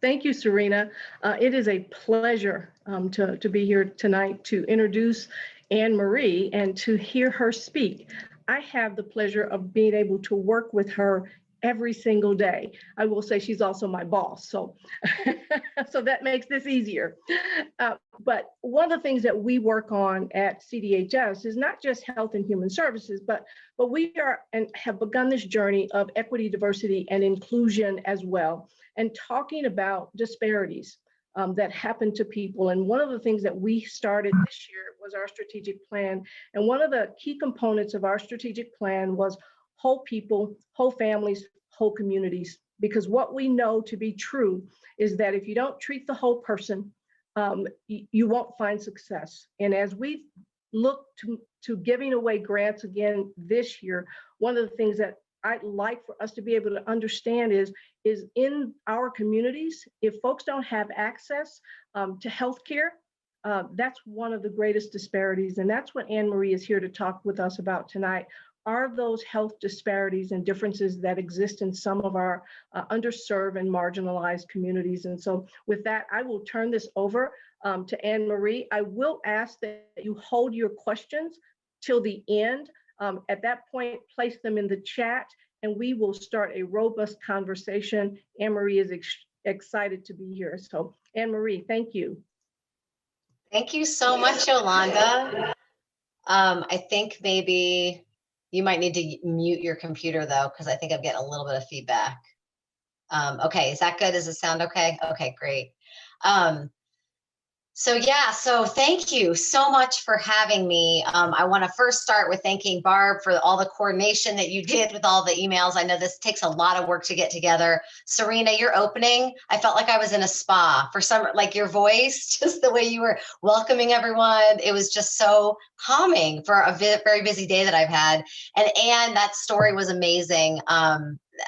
Thank you, Serena. It is a pleasure to be here tonight to introduce Anne Marie and to hear her speak. I have the pleasure of being able to work with her every single day. I will say she's also my boss, so so that makes this easier. But one of the things that we work on at CDHS is not just health and human services, but we are and have begun this journey of equity, diversity, and inclusion as well, and talking about disparities that happen to people. And one of the things that we started this year was our strategic plan. And one of the key components of our strategic plan was whole people, whole families, whole communities. Because what we know to be true is that if you don't treat the whole person, you won't find success. And as we look to giving away grants again this year, one of the things that I'd like for us to be able to understand is in our communities, if folks don't have access to healthcare, that's one of the greatest disparities. And that's what Anne Marie is here to talk with us about tonight. Are those health disparities and differences that exist in some of our underserved and marginalized communities? And so with that, I will turn this over to Anne Marie. I will ask that you hold your questions till the end. At that point, place them in the chat and we will start a robust conversation. Anne Marie is excited to be here. So Anne Marie, thank you. Thank you so much, Yolanda. I think maybe you might need to mute your computer though, because I think I'm getting a little bit of feedback. Okay, is that good? Does it sound okay? Okay, great. So thank you so much for having me. I want to first start with thanking Barb for all the coordination that you did with all the emails. I know this takes a lot of work to get together. Serena, your opening, I felt like I was in a spa for some, like your voice, just the way you were welcoming everyone. It was just so calming for a very busy day that I've had. And Anne, that story was amazing.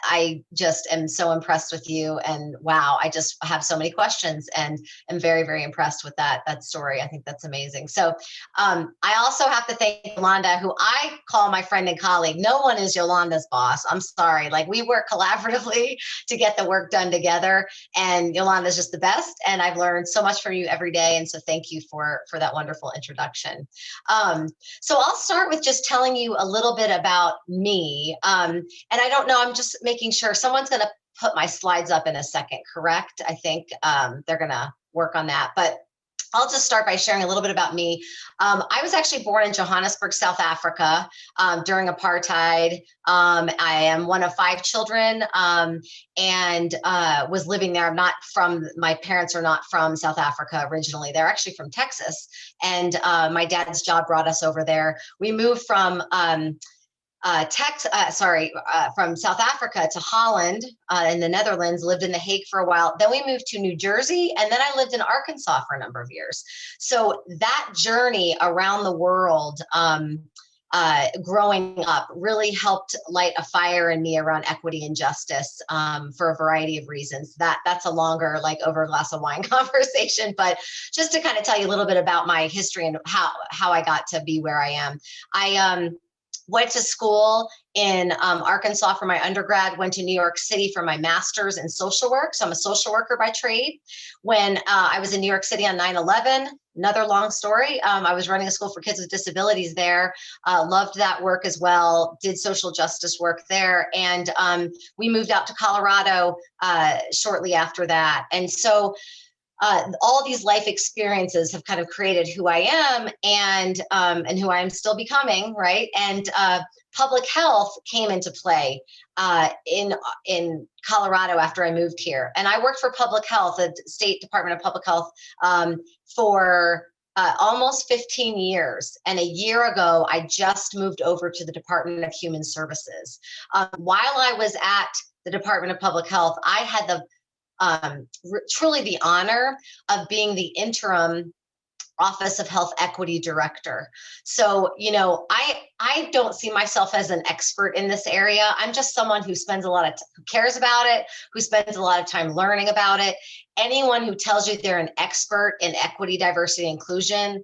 I just am so impressed with you, and wow, I just have so many questions and am very, very impressed with that story. I think that's amazing. So I also have to thank Yolanda, who I call my friend and colleague. No one is Yolanda's boss. I'm sorry. Like, we work collaboratively to get the work done together, and Yolanda's just the best. And I've learned so much from you every day. And so thank you for that wonderful introduction. So I'll start with just telling you a little bit about me. And I don't know, I'm just making sure someone's going to put my slides up in a second, correct? I think they're going to work on that, but I'll just start by sharing a little bit about me. I was actually born in Johannesburg, South Africa during apartheid. I am one of 5 children and was living there. My parents are not from South Africa originally. They're actually from Texas. And my dad's job brought us over there. We moved from from South Africa to Holland in the Netherlands, lived in The Hague for a while. Then we moved to New Jersey, and then I lived in Arkansas for a number of years. So that journey around the world, growing up, really helped light a fire in me around equity and justice for a variety of reasons. That's a longer, like, over a glass of wine conversation, but just to kind of tell you a little bit about my history and how I got to be where I am. I went to school in Arkansas for my undergrad, went to New York City for my master's in social work. So I'm a social worker by trade. When I was in New York City on 9/11, another long story, I was running a school for kids with disabilities there, loved that work as well, did social justice work there. And we moved out to Colorado shortly after that. And so all these life experiences have kind of created who I am and who I am still becoming, right? And public health came into play in Colorado after I moved here. And I worked for public health, the State Department of Public Health, for almost 15 years. And a year ago, I just moved over to the Department of Human Services. While I was at the Department of Public Health, I had truly the honor of being the interim Office of Health Equity Director. So, you know, I don't see myself as an expert in this area. I'm just someone who spends who cares about it, who spends a lot of time learning about it. Anyone who tells you they're an expert in equity, diversity, inclusion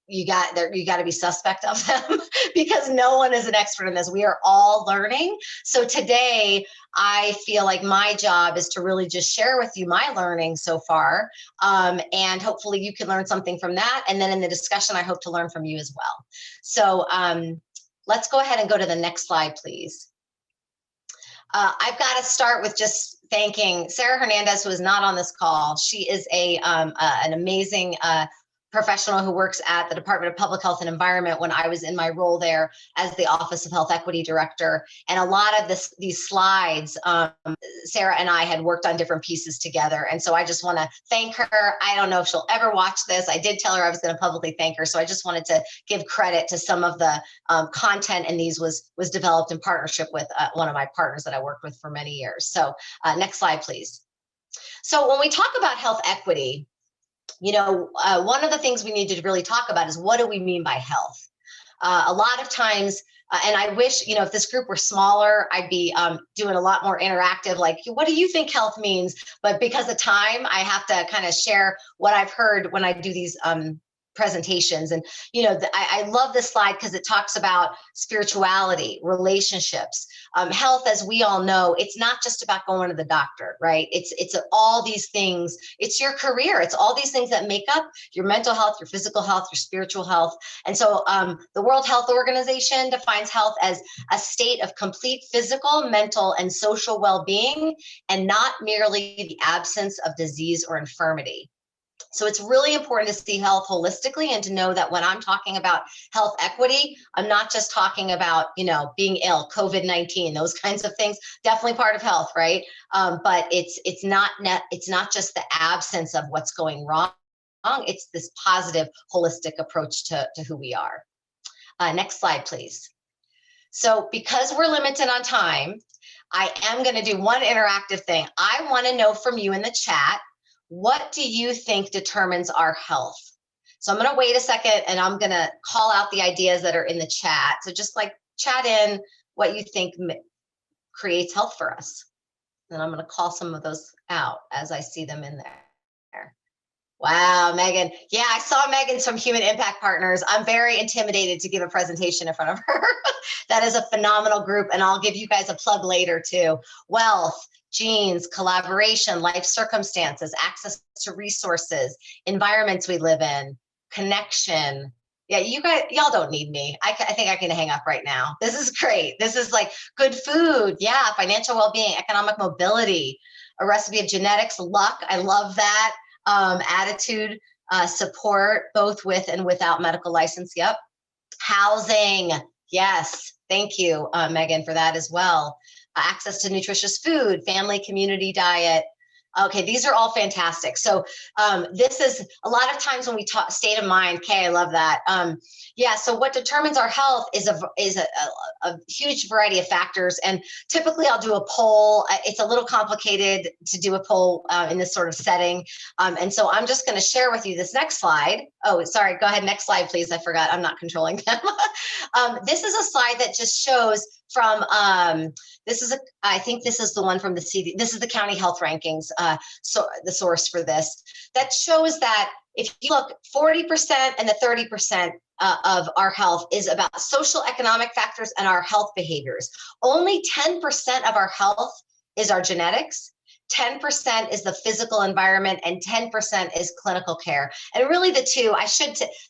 you got to be suspect of them because no one is an expert in this. We are all learning. So today, I feel like my job is to really just share with you my learning so far. And hopefully you can learn something from that. And then in the discussion, I hope to learn from you as well. So let's go ahead and go to the next slide, please. I've got to start with just thanking Sarah Hernandez, who is not on this call. She is an amazing professional who works at the Department of Public Health and Environment when I was in my role there as the Office of Health Equity Director. And a lot of these slides, Sarah and I had worked on different pieces together. And so I just want to thank her. I don't know if she'll ever watch this. I did tell her I was going to publicly thank her. So I just wanted to give credit to some of the content, and these was developed in partnership with one of my partners that I worked with for many years. So next slide, please. So when we talk about health equity, one of the things we need to really talk about is what do we mean by health? A lot of times, and I wish, if this group were smaller, I'd be doing a lot more interactive, like, what do you think health means? But because of time, I have to kind of share what I've heard when I do these presentations. And, I love this slide because it talks about spirituality, relationships, health. As we all know, it's not just about going to the doctor, right? It's all these things. It's your career. It's all these things that make up your mental health, your physical health, your spiritual health. And so the World Health Organization defines health as a state of complete physical, mental, and social well-being, and not merely the absence of disease or infirmity. So it's really important to see health holistically and to know that when I'm talking about health equity, I'm not just talking about, being ill, COVID-19, those kinds of things, definitely part of health, right? But it's not just the absence of what's going wrong. It's this positive, holistic approach to who we are. Next slide, please. So because we're limited on time, I am going to do one interactive thing. I want to know from you in the chat, what do you think determines our health? So I'm going to wait a second and I'm going to call out the ideas that are in the chat. So just like chat in what you think creates health for us. And I'm going to call some of those out as I see them in there. Wow, Megan. Yeah, I saw Megan from Human Impact Partners. I'm very intimidated to give a presentation in front of her. That is a phenomenal group. And I'll give you guys a plug later too. Wealth, genes, collaboration, life circumstances, access to resources, environments we live in, connection. Yeah, y'all don't need me. I think I can hang up right now. This is great. This is like good food. Yeah, financial well-being, economic mobility, a recipe of genetics, luck. I love that. Attitude, support, both with and without medical license. Yep. Housing. Yes. Thank you, Megan, for that as well. Access to nutritious food, family, community diet. Okay, these are all fantastic. So this is a lot of times when we talk state of mind. Okay, I love that. Yeah. So what determines our health is a huge variety of factors, and typically I'll do a poll. It's a little complicated to do a poll in this sort of setting, and so I'm just going to share with you this next slide. Oh, sorry. Go ahead. Next slide, please. I forgot. I'm not controlling them. This is a slide that just shows from. I think this is the one from the CD. This is the county health rankings. So the source for this that shows that if you look, 40% and the 30% of our health is about social economic factors and our health behaviors. Only 10% of our health is our genetics. 10% is the physical environment, and 10% is clinical care. And really the two,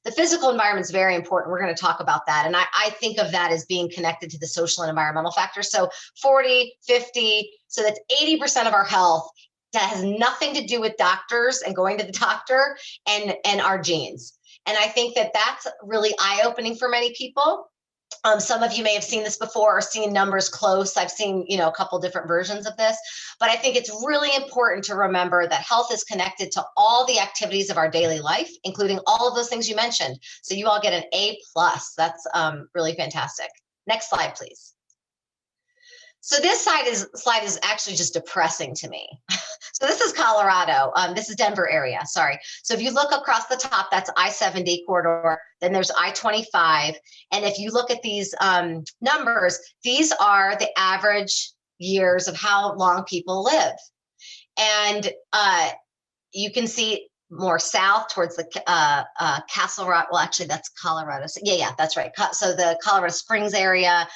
the physical environment is very important. We're going to talk about that. And I think of that as being connected to the social and environmental factors. So 40, 50, so that's 80% of our health that has nothing to do with doctors and going to the doctor and our genes. And I think that that's really eye-opening for many people. Some of you may have seen this before or seen numbers close. I've seen, a couple different versions of this, but I think it's really important to remember that health is connected to all the activities of our daily life, including all of those things you mentioned. So you all get an A+. That's really fantastic. Next slide, please. So this slide is actually just depressing to me. So this is Colorado. This is Denver area, sorry. So if you look across the top, that's I-70 corridor, then there's I-25. And if you look at these numbers, these are the average years of how long people live. And you can see more south towards the Castle Rock. Well, actually, that's Colorado. So, yeah, that's right. So the Colorado Springs area,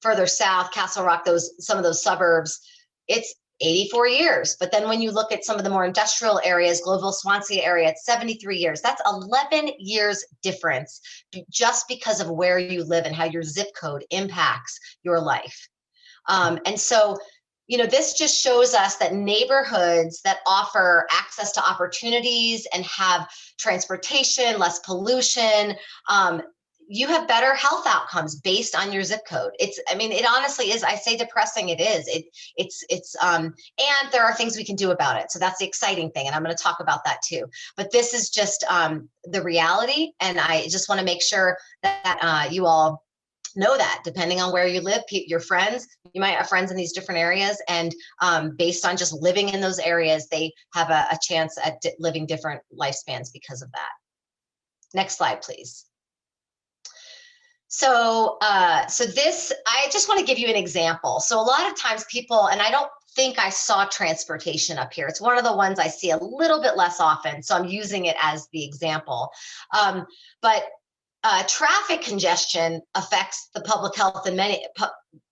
further south, Castle Rock, some of those suburbs, it's 84 years. But then when you look at some of the more industrial areas, Global Swansea area, it's 73 years. That's 11 years difference just because of where you live and how your zip code impacts your life. And so, this just shows us that neighborhoods that offer access to opportunities and have transportation, less pollution, you have better health outcomes based on your zip code. It honestly is, I say depressing, it is. And there are things we can do about it. So that's the exciting thing. And I'm going to talk about that too. But this is just the reality. And I just want to make sure that you all know that depending on where you live, your friends, you might have friends in these different areas, and based on just living in those areas, they have a chance at living different lifespans because of that. Next slide, please. So this, I just want to give you an example. So a lot of times people, and I don't think I saw transportation up here. It's one of the ones I see a little bit less often, so I'm using it as the example. But traffic congestion affects the public health in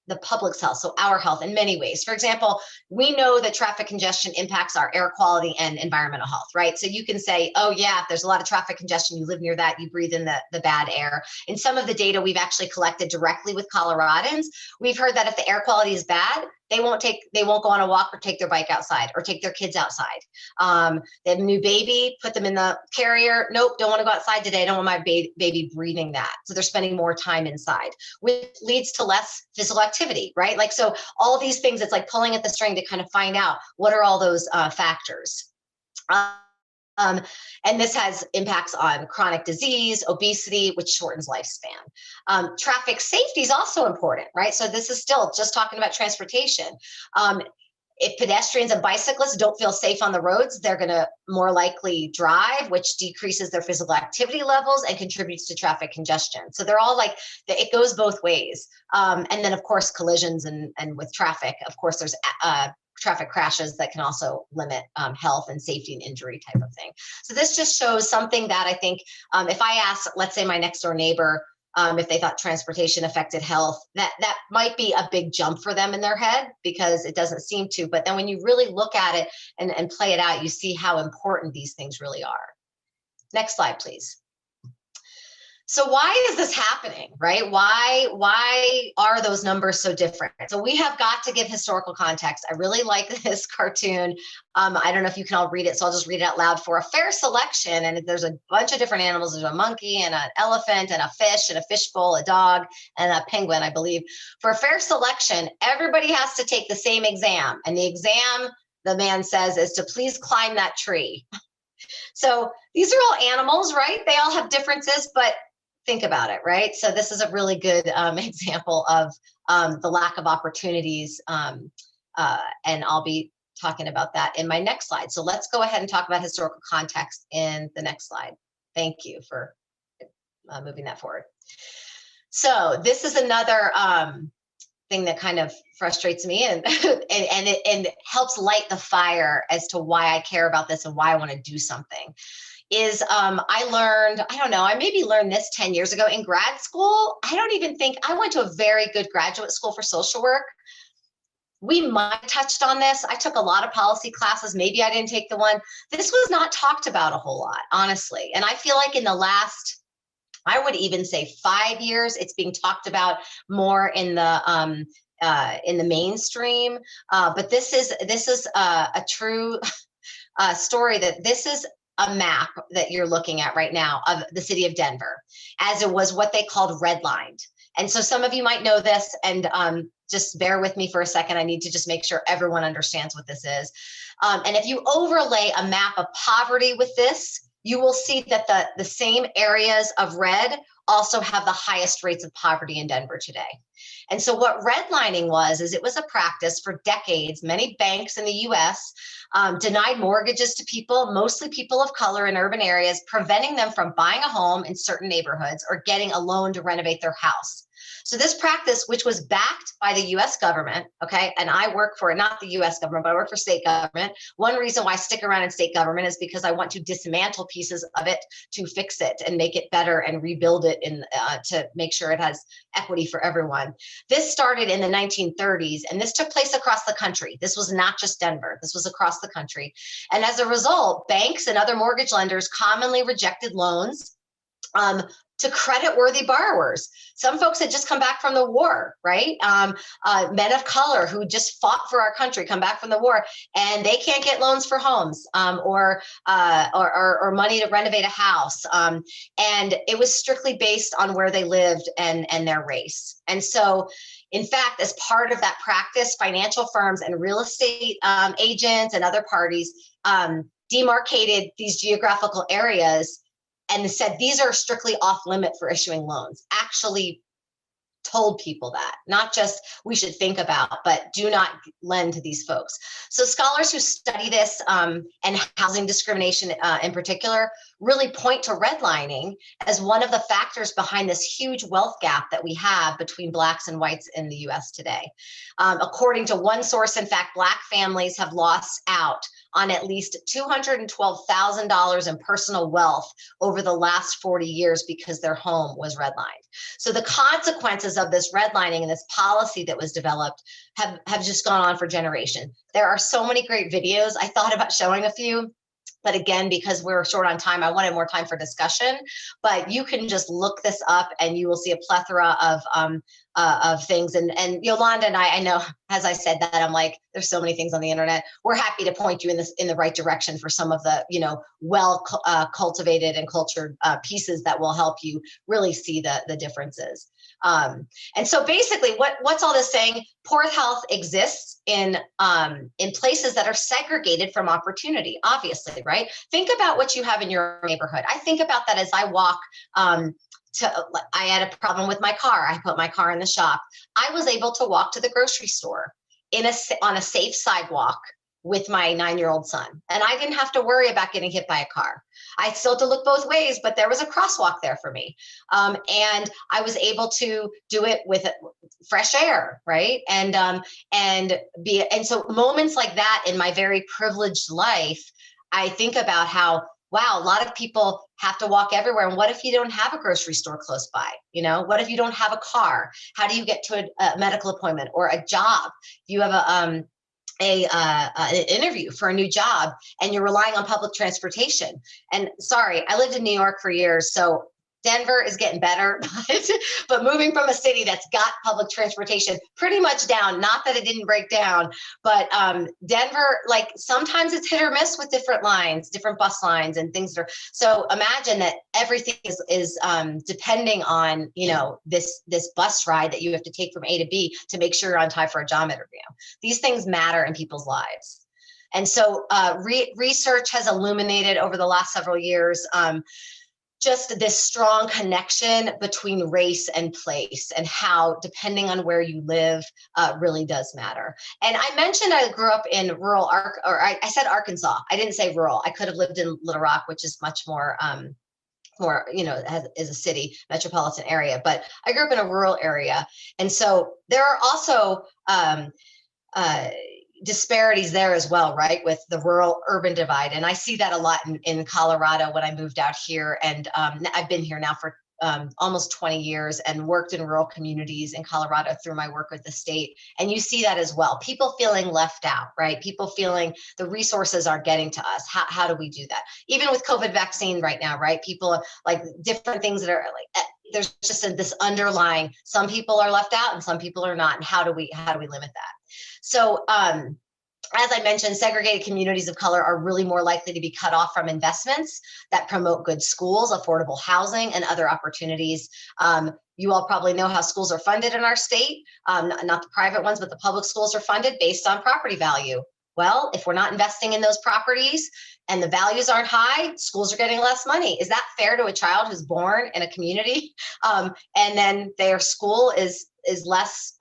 the public's health, so our health in many ways. For example, we know that traffic congestion impacts our air quality and environmental health, right? So you can say, oh yeah, if there's a lot of traffic congestion, you live near that, you breathe in the bad air. In some of the data we've actually collected directly with Coloradans, we've heard that if the air quality is bad, they won't go on a walk or take their bike outside or take their kids outside. They have a new baby, put them in the carrier. Nope, don't want to go outside today. I don't want my baby breathing that. So they're spending more time inside, which leads to less physical activity, right? Like, so all these things, it's like pulling at the string to kind of find out what are all those factors. And this has impacts on chronic disease, obesity, which shortens lifespan. Traffic safety is also important, right? So this is still just talking about transportation. If pedestrians and bicyclists don't feel safe on the roads, they're going to more likely drive, which decreases their physical activity levels and contributes to traffic congestion. So they're all like, it goes both ways. And then, of course, collisions and with traffic, of course, there's traffic crashes that can also limit health and safety and injury type of thing. So this just shows something that I think if I ask, let's say my next door neighbor, if they thought transportation affected health, that might be a big jump for them in their head because it doesn't seem to. But then when you really look at it and play it out, you see how important these things really are. Next slide, please. So why is this happening, right? Why are those numbers so different? So we have got to give historical context. I really like this cartoon. I don't know if you can all read it, so I'll just read it out loud. For a fair selection, and there's a bunch of different animals. There's a monkey and an elephant and a fishbowl, a dog, and a penguin, I believe. For a fair selection, everybody has to take the same exam. And the exam, the man says, is to please climb that tree. So these are all animals, right? They all have differences, but think about it, right? So this is a really good example of the lack of opportunities, and I'll be talking about that in my next slide. So let's go ahead and talk about historical context in the next slide. Thank you for moving that forward. So this is another thing that kind of frustrates me and it helps light the fire as to why I care about this and why I want to do something. Is I learned, I don't know, I maybe learned this 10 years ago in grad school. I don't even think, I went to a very good graduate school for social work. We might have touched on this. I took a lot of policy classes. Maybe I didn't take the one. This was not talked about a whole lot, honestly. And I feel like in the last, I would even say 5 years, it's being talked about more in the mainstream. But this is a true story that this is a map that you're looking at right now of the city of Denver, as it was what they called redlined. And so some of you might know this, and just bear with me for a second. I need to just make sure everyone understands what this is. And if you overlay a map of poverty with this, you will see that the same areas of red also have the highest rates of poverty in Denver today. And so what redlining was, is it was a practice for decades. Many banks in the US denied mortgages to people, mostly people of color in urban areas, preventing them from buying a home in certain neighborhoods or getting a loan to renovate their house. So this practice, which was backed by the US government, okay, and I work for, not the US government, but I work for state government. One reason why I stick around in state government is because I want to dismantle pieces of it to fix it and make it better and rebuild it to make sure it has equity for everyone. This started in the 1930s, and this took place across the country. This was not just Denver. This was across the country. And as a result, banks and other mortgage lenders commonly rejected loans to credit-worthy borrowers. Some folks had just come back from the war, right? Men of color who just fought for our country come back from the war, and they can't get loans for homes or money to renovate a house. And it was strictly based on where they lived and their race. And so, in fact, as part of that practice, financial firms and real estate agents and other parties demarcated these geographical areas and said these are strictly off limit for issuing loans. Actually told people that, not just we should think about, but do not lend to these folks. So scholars who study this and housing discrimination in particular really point to redlining as one of the factors behind this huge wealth gap that we have between Blacks and whites in the US today. According to one source, in fact, Black families have lost out on at least $212,000 in personal wealth over the last 40 years because their home was redlined. So the consequences of this redlining and this policy that was developed have just gone on for generations. There are so many great videos. I thought about showing a few, but again, because we're short on time, I wanted more time for discussion. But you can just look this up and you will see a plethora of things. And Yolanda and I know, as I said that, I'm like, there's so many things on the internet. We're happy to point you in the right direction for some of the, well cultivated and cultured pieces that will help you really see the differences. And so basically, what's all this saying? Poor health exists in places that are segregated from opportunity, obviously, right? Think about what you have in your neighborhood. I think about that as I walk. I had a problem with my car. I put my car in the shop. I was able to walk to the grocery store on a safe sidewalk with my 9-year-old son. And I didn't have to worry about getting hit by a car. I still had to look both ways, but there was a crosswalk there for me. And I was able to do it with fresh air, right? And so moments like that in my very privileged life, I think about how, wow, a lot of people have to walk everywhere. And what if you don't have a grocery store close by? What if you don't have a car? How do you get to a medical appointment or a job? You have an interview for a new job and you're relying on public transportation. And sorry, I lived in New York for years, so Denver is getting better, but moving from a city that's got public transportation pretty much down, not that it didn't break down, but Denver, like sometimes it's hit or miss with different lines, different bus lines and things. So imagine that everything is depending on, this bus ride that you have to take from A to B to make sure you're on time for a job interview. These things matter in people's lives. And so research has illuminated over the last several years just this strong connection between race and place and how, depending on where you live, really does matter. And I mentioned I grew up in rural, I said Arkansas. I didn't say rural. I could have lived in Little Rock, which is much more, is a city, metropolitan area, but I grew up in a rural area. And so there are also disparities there as well, right? With the rural urban divide. And I see that a lot in Colorado when I moved out here. And I've been here now for almost 20 years and worked in rural communities in Colorado through my work with the state. And you see that as well. People feeling left out, right? People feeling the resources aren't getting to us. How do we do that? Even with COVID vaccine right now, right? People like different things that are like, there's just this underlying, some people are left out and some people are not. And how do we limit that? So, as I mentioned, segregated communities of color are really more likely to be cut off from investments that promote good schools, affordable housing, and other opportunities. You all probably know how schools are funded in our state, not the private ones, but the public schools are funded based on property value. Well, if we're not investing in those properties and the values aren't high, schools are getting less money. Is that fair to a child who's born in a community and then their school is less,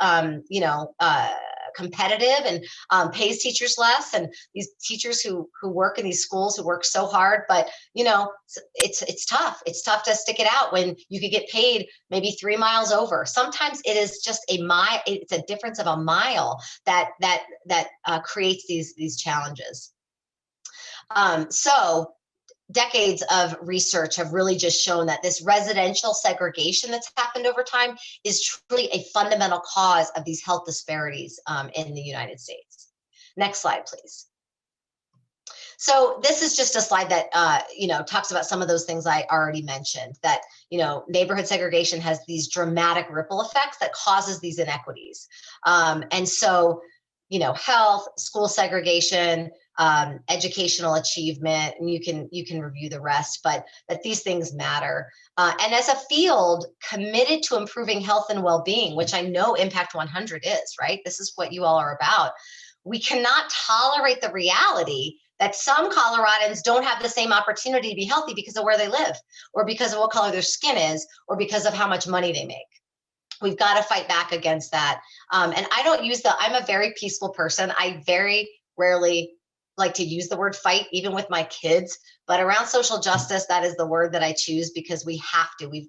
competitive and pays teachers less, and these teachers who work in these schools who work so hard, but it's tough. It's tough to stick it out when you could get paid maybe 3 miles over. Sometimes it is just a mile. It's a difference of a mile that creates these challenges. So decades of research have really just shown that this residential segregation that's happened over time is truly a fundamental cause of these health disparities in the United States. Next slide, please. So this is just a slide that talks about some of those things I already mentioned, that neighborhood segregation has these dramatic ripple effects that causes these inequities. And so health, school segregation, educational achievement, and you can review the rest, but that these things matter. And as a field committed to improving health and well-being, which I know Impact 100 is, right? This is what you all are about. We cannot tolerate the reality that some Coloradans don't have the same opportunity to be healthy because of where they live, or because of what color their skin is, or because of how much money they make. We've got to fight back against that. And I don't use I'm a very peaceful person. I very rarely like to use the word fight, even with my kids, but around social justice, that is the word that I choose, because we've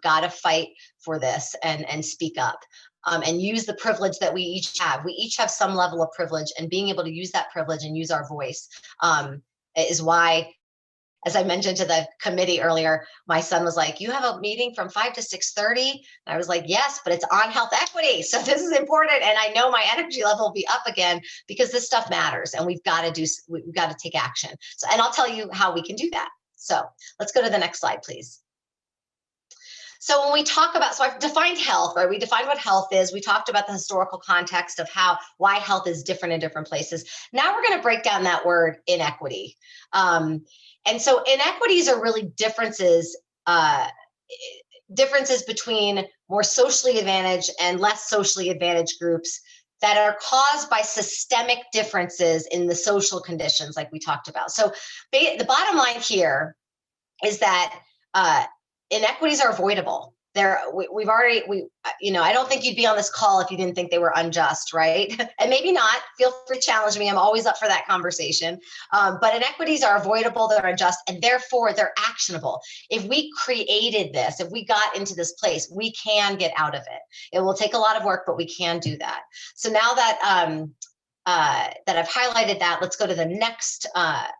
got to fight for this and speak up and use the privilege that we each have. We each have some level of privilege, and being able to use that privilege and use our voice is why, as I mentioned to the committee earlier, my son was like, "You have a meeting from 5 to 6:30?" And I was like, "Yes, but it's on health equity. So this is important. And I know my energy level will be up again because this stuff matters, and we've got to take action." So, and I'll tell you how we can do that. So let's go to the next slide, please. So when we talk about, so I've defined health, right? We defined what health is. We talked about the historical context of why health is different in different places. Now we're going to break down that word inequity. And so inequities are really differences between more socially advantaged and less socially advantaged groups that are caused by systemic differences in the social conditions like we talked about. So the bottom line here is that inequities are avoidable. I don't think you'd be on this call if you didn't think they were unjust, right? And maybe not. Feel free to challenge me. I'm always up for that conversation. But inequities are avoidable, they're unjust, and therefore they're actionable. If we created this, if we got into this place, we can get out of it. It will take a lot of work, but we can do that. So now that I've highlighted that, let's go to the next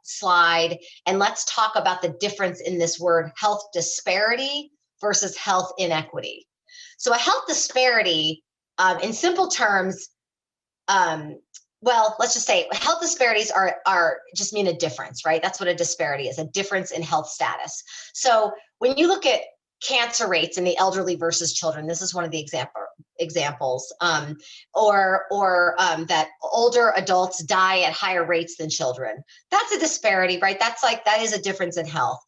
slide, and let's talk about the difference in this word health disparity versus health inequity. So a health disparity, in simple terms, let's just say health disparities are just mean a difference, right? That's what a disparity is, a difference in health status. So when you look at cancer rates in the elderly versus children, this is one of the examples, or that older adults die at higher rates than children. That's a disparity, right? That is a difference in health.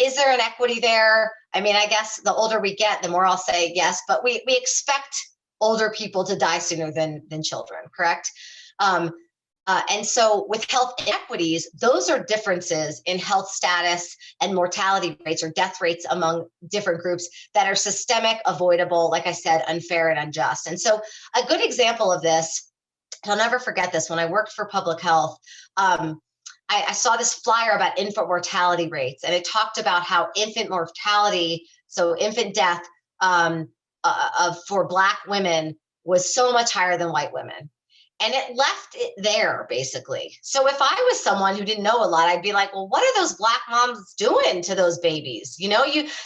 Is there an equity there? I mean, I guess the older we get, the more I'll say yes, but we expect older people to die sooner than children, correct? And so with health inequities, those are differences in health status and mortality rates or death rates among different groups that are systemic, avoidable, like I said, unfair and unjust. And so a good example of this, I'll never forget this, when I worked for public health, I saw this flyer about infant mortality rates, and it talked about how infant mortality, so infant death for Black women was so much higher than white women. And it left it there, basically. So if I was someone who didn't know a lot, I'd be like, well, what are those Black moms doing to those babies?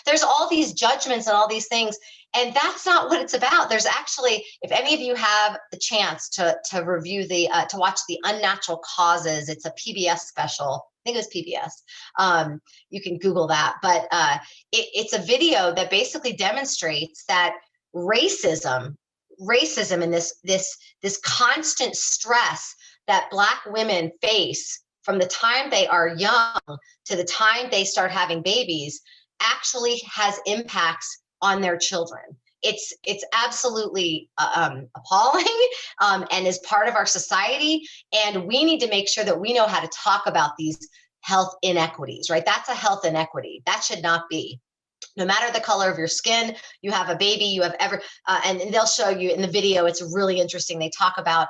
There's all these judgments and all these things, and that's not what it's about. There's actually, if any of you have the chance to review to watch the Unnatural Causes, it's a PBS special. I think it was PBS. You can Google that, but it's a video that basically demonstrates that racism and this constant stress that Black women face from the time they are young to the time they start having babies actually has impacts on their children. It's absolutely appalling and is part of our society. And we need to make sure that we know how to talk about these health inequities, right? That's a health inequity. That should not be. No matter the color of your skin, you have a baby, you have and they'll show you in the video. It's really interesting. They talk about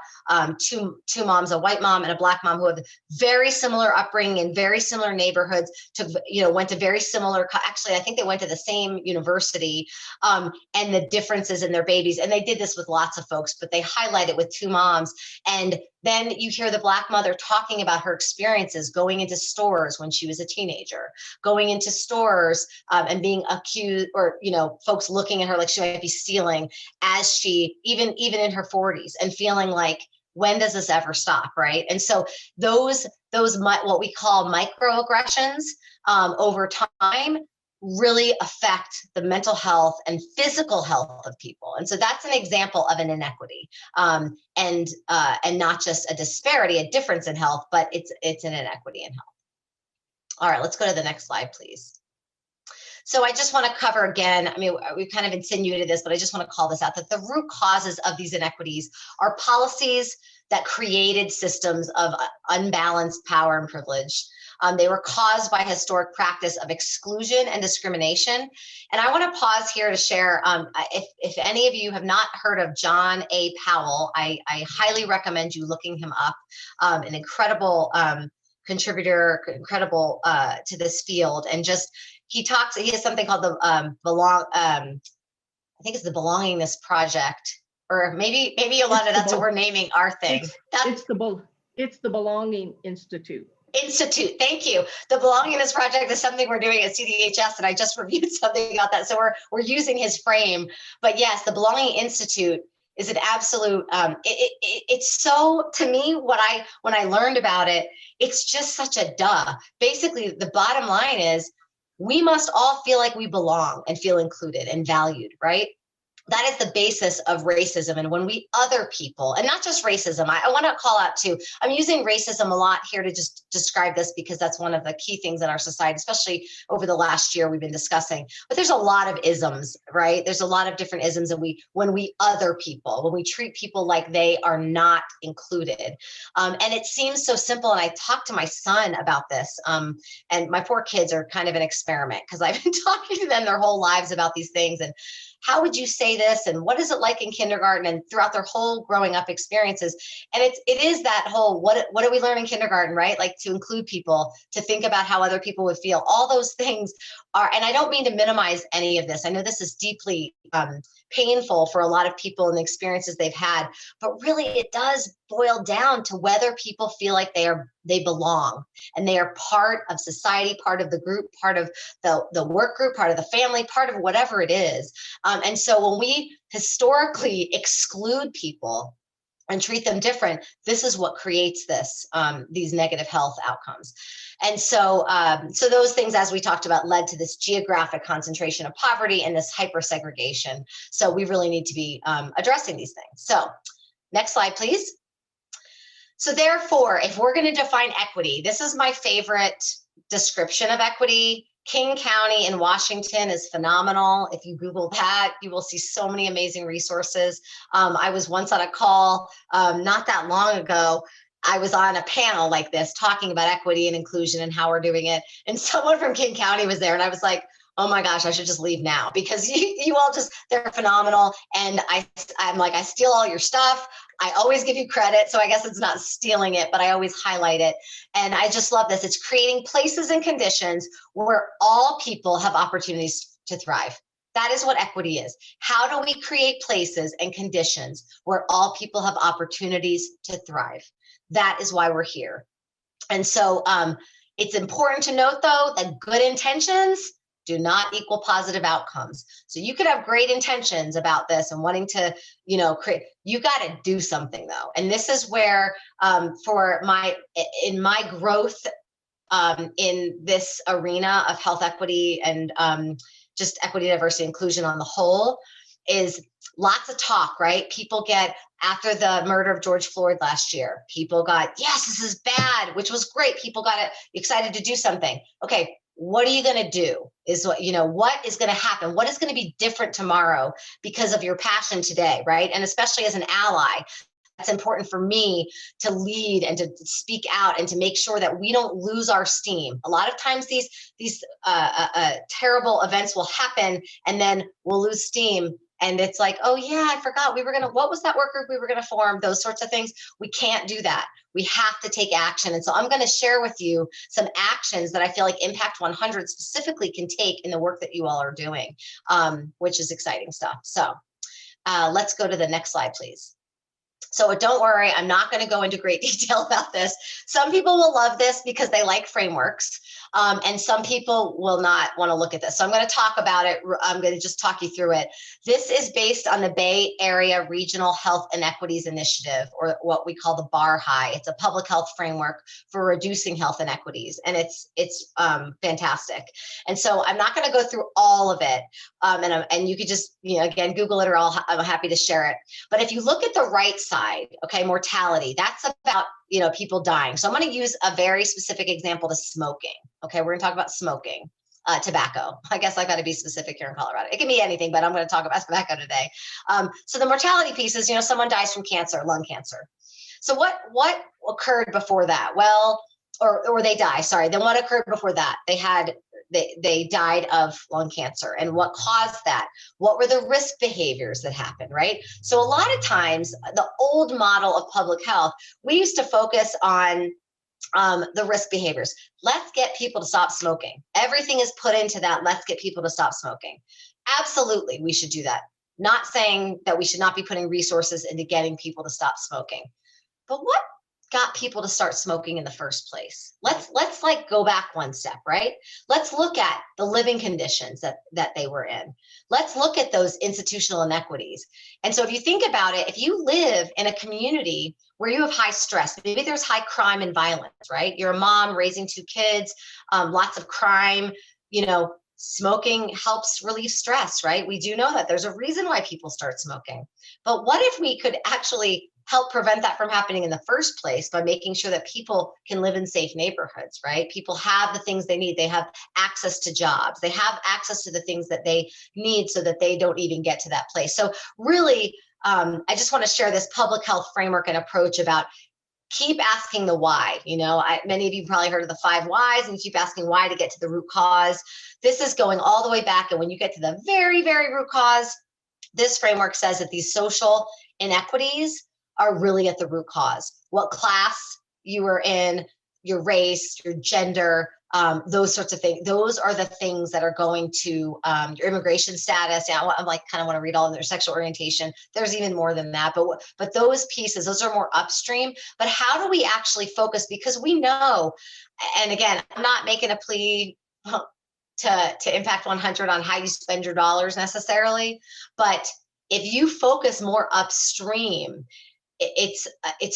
two moms, a white mom and a black mom, who have very similar upbringing in very similar neighborhoods. Went to very similar. Actually, I think they went to the same university, and the differences in their babies. And they did this with lots of folks, but they highlight it with two moms. And then you hear the black mother talking about her experiences going into stores when she was a teenager, going into stores and being accused, or folks looking at her like she might be stealing, as she even in her 40s, and feeling like, when does this ever stop, right? And so those what we call microaggressions over time really affect the mental health and physical health of people. And so that's an example of an inequity, and not just a disparity, a difference in health, but it's an inequity in health. All right, let's go to the next slide, please. So I just want to cover again, I mean, we've kind of insinuated this, but I just want to call this out, that the root causes of these inequities are policies that created systems of unbalanced power and privilege. They were caused by historic practice of exclusion and discrimination. And I want to pause here to share, if any of you have not heard of John A. Powell, I highly recommend you looking him up, an incredible contributor, incredible to this field. And just, he has something called the I think it's the Belongingness Project, or maybe Yolanda, that's what we're naming our thing. It's the Belonging Institute. Thank you. The Belongingness Project is something we're doing at CDHS, and I just reviewed something about that. So we're using his frame. But yes, the Belonging Institute is an absolute, it's so, to me, when I learned about it, it's just such a duh. Basically, the bottom line is, we must all feel like we belong and feel included and valued, right? That is the basis of racism. And when we other people, and not just racism, I want to call out too, I'm using racism a lot here to just describe this because that's one of the key things in our society, especially over the last year we've been discussing. But there's a lot of isms, right? There's a lot of different isms, and when we other people, when we treat people like they are not included. And it seems so simple. And I talked to my son about this, and my poor kids are kind of an experiment, because I've been talking to them their whole lives about these things. And how would you say this? And what is it like in kindergarten and throughout their whole growing up experiences? And it is that whole, what do we learn in kindergarten, right? Like, to include people, to think about how other people would feel. All those things are, and I don't mean to minimize any of this. I know this is deeply painful for a lot of people and the experiences they've had, but really it does boil down to whether people feel like they belong and they are part of society, part of the group, part of the work group, part of the family, part of whatever it is. And so when we historically exclude people and treat them different, this is what creates these negative health outcomes. And so those things, as we talked about, led to this geographic concentration of poverty and this hyper-segregation. So we really need to be addressing these things. So next slide, please. So therefore, if we're going to define equity, this is my favorite description of equity. King County in Washington is phenomenal. If you Google that, you will see so many amazing resources. I was once on a call not that long ago. I was on a panel like this talking about equity and inclusion and how we're doing it. And someone from King County was there, and I was like, oh my gosh, I should just leave now, because you all they're phenomenal. And I'm like, I steal all your stuff. I always give you credit. So I guess it's not stealing it, but I always highlight it. And I just love this. It's creating places and conditions where all people have opportunities to thrive. That is what equity is. How do we create places and conditions where all people have opportunities to thrive? That is why we're here. And so it's important to note, though, that good intentions do not equal positive outcomes. So you could have great intentions about this and wanting to, create, you got to do something though. And this is where in my growth in this arena of health equity and just equity, diversity, inclusion on the whole, is lots of talk, right? People after the murder of George Floyd last year, people got, yes, this is bad, which was great. People got excited to do something. Okay, what are you going to do? What is going to happen? What is going to be different tomorrow because of your passion today, right? And especially as an ally, That's important for me to lead and to speak out and to make sure that we don't lose our steam. A lot of times these terrible events will happen and then we'll lose steam. And it's like, oh yeah, I forgot what was that work group we were gonna form? Those sorts of things. We can't do that. We have to take action. And so I'm gonna share with you some actions that I feel like Impact 100 specifically can take in the work that you all are doing, which is exciting stuff. So let's go to the next slide, please. So don't worry, I'm not going to go into great detail about this. Some people will love this because they like frameworks, and some people will not want to look at this. So I'm going to talk about it. I'm going to just talk you through it. This is based on the Bay Area Regional Health Inequities Initiative, or what we call the BARHI. It's a public health framework for reducing health inequities, and it's fantastic. And so I'm not going to go through all of it, and you could just, again, Google it, or I'm happy to share it. But if you look at the right side, okay, mortality, that's about, people dying. So I'm going to use a very specific example to smoking. Okay, we're going to talk about smoking, tobacco. I guess I've got to be specific here in Colorado. It can be anything, but I'm going to talk about tobacco today. So the mortality piece is, someone dies from cancer, lung cancer. So what occurred before that? Well, or they die, sorry. Then what occurred before that? They died of lung cancer. And what caused that? What were the risk behaviors that happened, right? So a lot of times, the old model of public health, we used to focus on the risk behaviors. Let's get people to stop smoking. Everything is put into that. Let's get people to stop smoking. Absolutely, we should do that. Not saying that we should not be putting resources into getting people to stop smoking. But what got people to start smoking in the first place? Let's like go back one step, right? Let's look at the living conditions that they were in. Let's look at those institutional inequities. And so if you think about it, if you live in a community where you have high stress, maybe there's high crime and violence, right? You're a mom raising 2 kids, lots of crime, smoking helps relieve stress, right? We do know that there's a reason why people start smoking. But what if we could actually help prevent that from happening in the first place by making sure that people can live in safe neighborhoods, right? People have the things they need. They have access to jobs. They have access to the things that they need so that they don't even get to that place. So really, I just want to share this public health framework and approach about keep asking the why. Many of you probably heard of the 5 whys, and you keep asking why to get to the root cause. This is going all the way back. And when you get to the very, very root cause, this framework says that these social inequities are really at the root cause. What class you were in, your race, your gender, those sorts of things. Those are the things that are going to your immigration status. Yeah, I'm like kind of want to read all of their sexual orientation. There's even more than that, but those pieces, those are more upstream. But how do we actually focus? Because we know, and again, I'm not making a plea to Impact 100 on how you spend your dollars necessarily, but if you focus more upstream, it's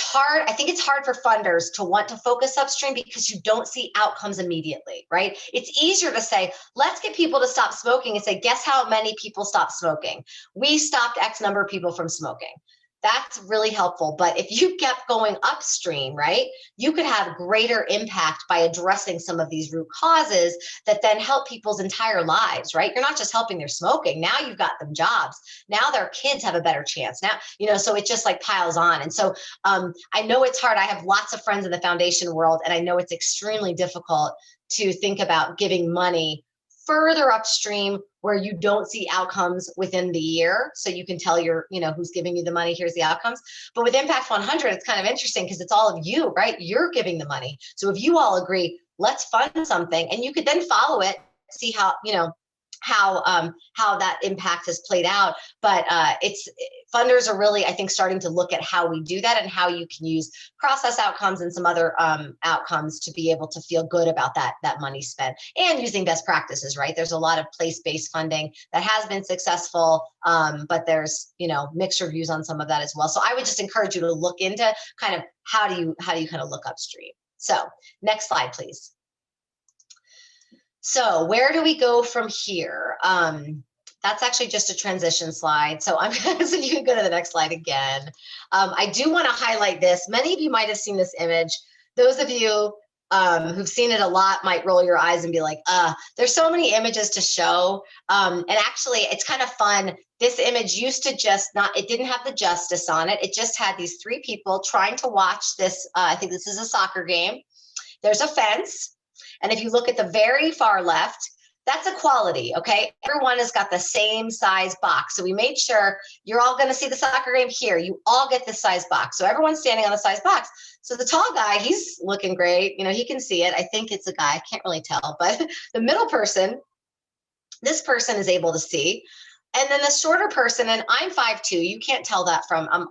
hard. I think it's hard for funders to want to focus upstream because you don't see outcomes immediately, right? It's easier to say, let's get people to stop smoking and say, guess how many people stopped smoking? We stopped X number of people from smoking. That's really helpful. But if you kept going upstream, right, you could have greater impact by addressing some of these root causes that then help people's entire lives, right? You're not just helping their smoking. Now you've got them jobs. Now their kids have a better chance. Now, so it just like piles on. And so I know it's hard. I have lots of friends in the foundation world, and I know it's extremely difficult to think about giving money further upstream where you don't see outcomes within the year. So you can tell who's giving you the money, here's the outcomes. But with Impact 100, it's kind of interesting because it's all of you, right? You're giving the money. So if you all agree, let's fund something, and you could then follow it, see how that impact has played out. But funders are really, I think, starting to look at how we do that and how you can use process outcomes and some other outcomes to be able to feel good about that money spent, and using best practices, right? There's a lot of place-based funding that has been successful, but there's mixed reviews on some of that as well. So I would just encourage you to look into kind of how do you kind of look upstream. So next slide, please. So where do we go from here? That's actually just a transition slide. So so you can go to the next slide again. I do want to highlight this. Many of you might have seen this image. Those of you who've seen it a lot might roll your eyes and be like, there's so many images to show. And actually, it's kind of fun. This image used to just not, it didn't have the justice on it. It just had these three people trying to watch this. I think this is a soccer game. There's a fence. And if you look at the very far left, that's equality, okay? Everyone has got the same size box. So we made sure you're all gonna see the soccer game here. You all get this size box. So everyone's standing on the size box. So the tall guy, he's looking great. You know, he can see it. I think it's a guy, I can't really tell, but the middle person, this person is able to see. And then the shorter person, and I'm 5'2", you can't tell that from, I'm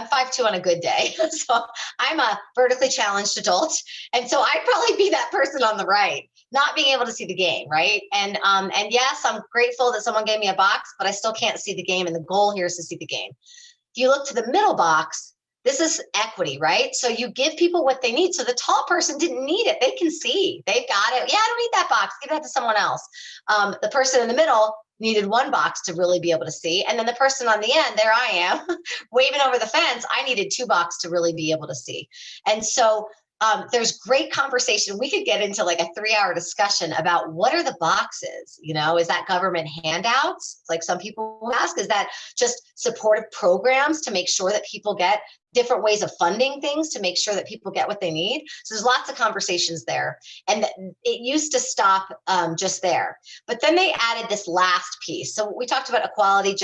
5'2" on a good day. So I'm a vertically challenged adult. And so I'd probably be that person on the right, not being able to see the game, right? And yes, I'm grateful that someone gave me a box, but I still can't see the game. And the goal here is to see the game. If you look to the middle box, this is equity, right? So you give people what they need. So the tall person didn't need it. They can see, they've got it. Yeah, I don't need that box, give that to someone else. The person in the middle needed one box to really be able to see. And then the person on the end, there I am, waving over the fence, I needed two boxes to really be able to see. And so there's great conversation. We could get into like a 3-hour discussion about what are the boxes, you know, is that government handouts? Like some people ask, is that just supportive programs to make sure that people get different ways of funding things to make sure that people get what they need? So there's lots of conversations there. And it used to stop just there. But then they added this last piece. So we talked about equality,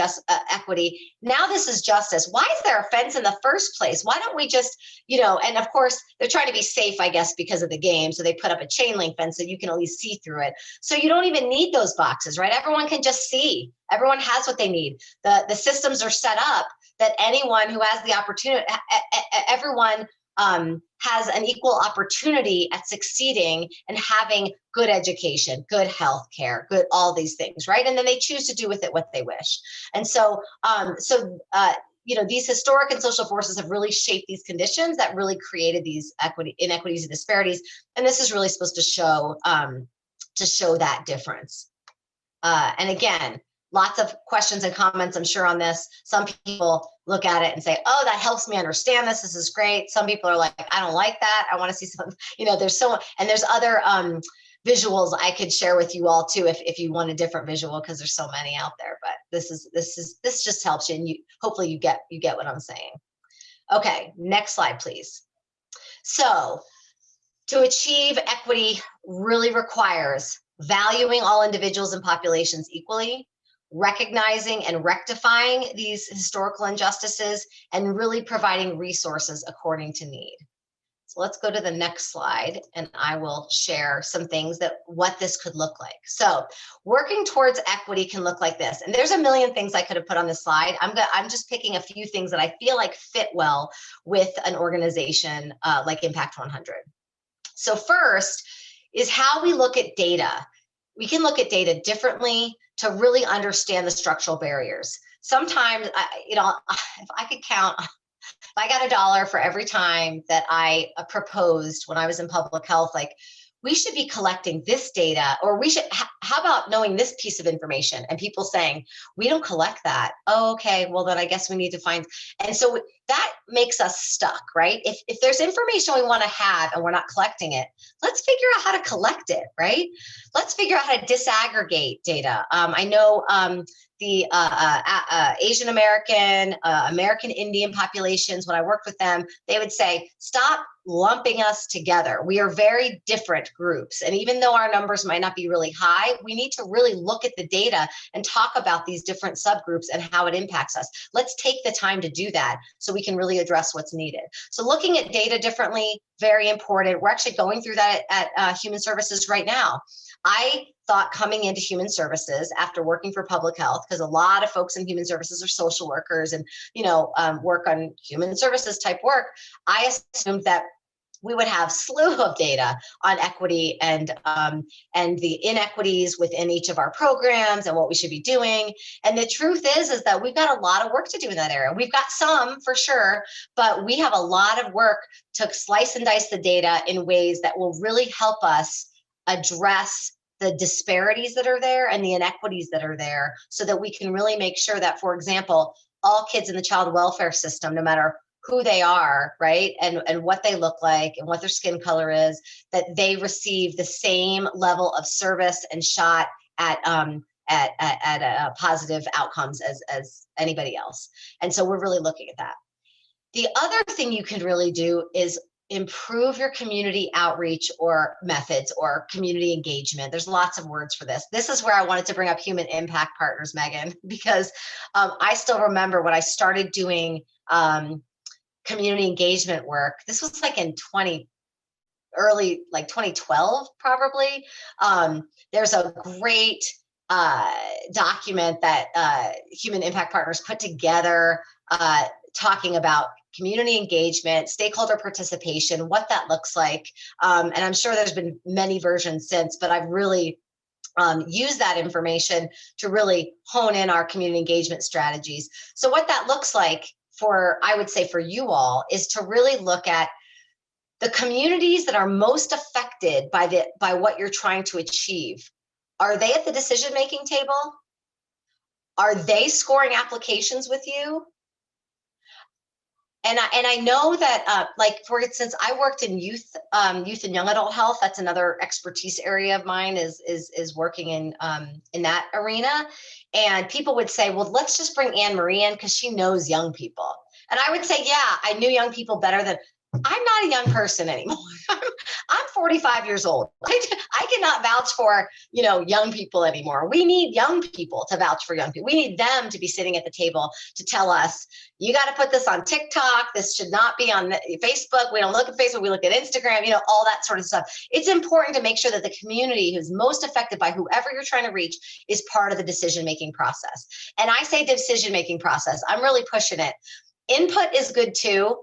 equity. Now this is justice. Why is there a fence in the first place? Why don't we just, you know, and of course, they're trying to be safe, I guess, because of the game. So they put up a chain link fence so you can at least see through it. So you don't even need those boxes, right? Everyone can just see. Everyone has what they need. The systems are set up that anyone who has the opportunity, everyone has an equal opportunity at succeeding and having good education, good health care, good, all these things, right? And then they choose to do with it what they wish. And so, you know, these historic and social forces have really shaped these conditions that really created these inequities and disparities. And this is really supposed to show that difference. And again, lots of questions and comments, I'm sure, on this. Some people look at it and say, oh, that helps me understand this. This is great. Some people are like, I don't like that. I want to see some, you know, there's so, and there's other visuals I could share with you all too, if you want a different visual, because there's so many out there, but this just helps you. And hopefully you get what I'm saying. Okay, next slide, please. So to achieve equity really requires valuing all individuals and populations equally, recognizing and rectifying these historical injustices, and really providing resources according to need. So let's go to the next slide, and I will share some things that what this could look like. So working towards equity can look like this. And there's a million things I could have put on this slide. I'm just picking a few things that I feel like fit well with an organization like Impact 100. So first is how we look at data. We can look at data differently to really understand the structural barriers. Sometimes, you know, if I could count, if I got $1 for every time that I proposed when I was in public health, like, we should be collecting this data, or we should, how about knowing this piece of information? And people saying, we don't collect that. Oh, okay, well then I guess we need to find, and so that makes us stuck, right? If there's information we want to have and we're not collecting it, let's figure out how to collect it, right? Let's figure out how to disaggregate data. I know the Asian American, American Indian populations, when I worked with them, they would say, stop lumping us together. We are very different groups. And even though our numbers might not be really high, we need to really look at the data and talk about these different subgroups and how it impacts us. Let's take the time to do that so we can really address what's needed. So looking at data differently, very important. We're actually going through that at Human Services right now. I thought coming into human services after working for public health, because a lot of folks in human services are social workers and, you know, work on human services type work, I assumed that we would have slew of data on equity and the inequities within each of our programs and what we should be doing. And the truth is that we've got a lot of work to do in that area. We've got some for sure, but we have a lot of work to slice and dice the data in ways that will really help us address the disparities that are there and the inequities that are there, so that we can really make sure that, for example, all kids in the child welfare system, no matter who they are, right, and what they look like and what their skin color is, that they receive the same level of service and shot at positive outcomes as anybody else. And so we're really looking at that. The other thing you can really do is improve your community outreach or methods or community engagement. There's lots of words for this. This is where I wanted to bring up human impact partners, Megan, because I still remember when I started doing community engagement work. This was like in 2012, probably. There's a great document that human impact partners put together talking about community engagement, stakeholder participation, what that looks like. And I'm sure there's been many versions since, but I've really used that information to really hone in our community engagement strategies. So what that looks like I would say for you all, is to really look at the communities that are most affected by what you're trying to achieve. Are they at the decision-making table? Are they scoring applications with you? And I know that, like, for instance, I worked in youth and young adult health. That's another expertise area of mine, is working in that arena. And people would say, well, let's just bring Anne Marie in because she knows young people. And I would say, yeah, I knew young people better than. I'm not a young person anymore. I'm 45 years old. I cannot vouch for, young people anymore. We need young people to vouch for young people. We need them to be sitting at the table to tell us, you got to put this on TikTok. This should not be on Facebook. We don't look at Facebook. We look at Instagram, all that sort of stuff. It's important to make sure that the community who's most affected by whoever you're trying to reach is part of the decision-making process. And I say decision-making process. I'm really pushing it. Input is good too.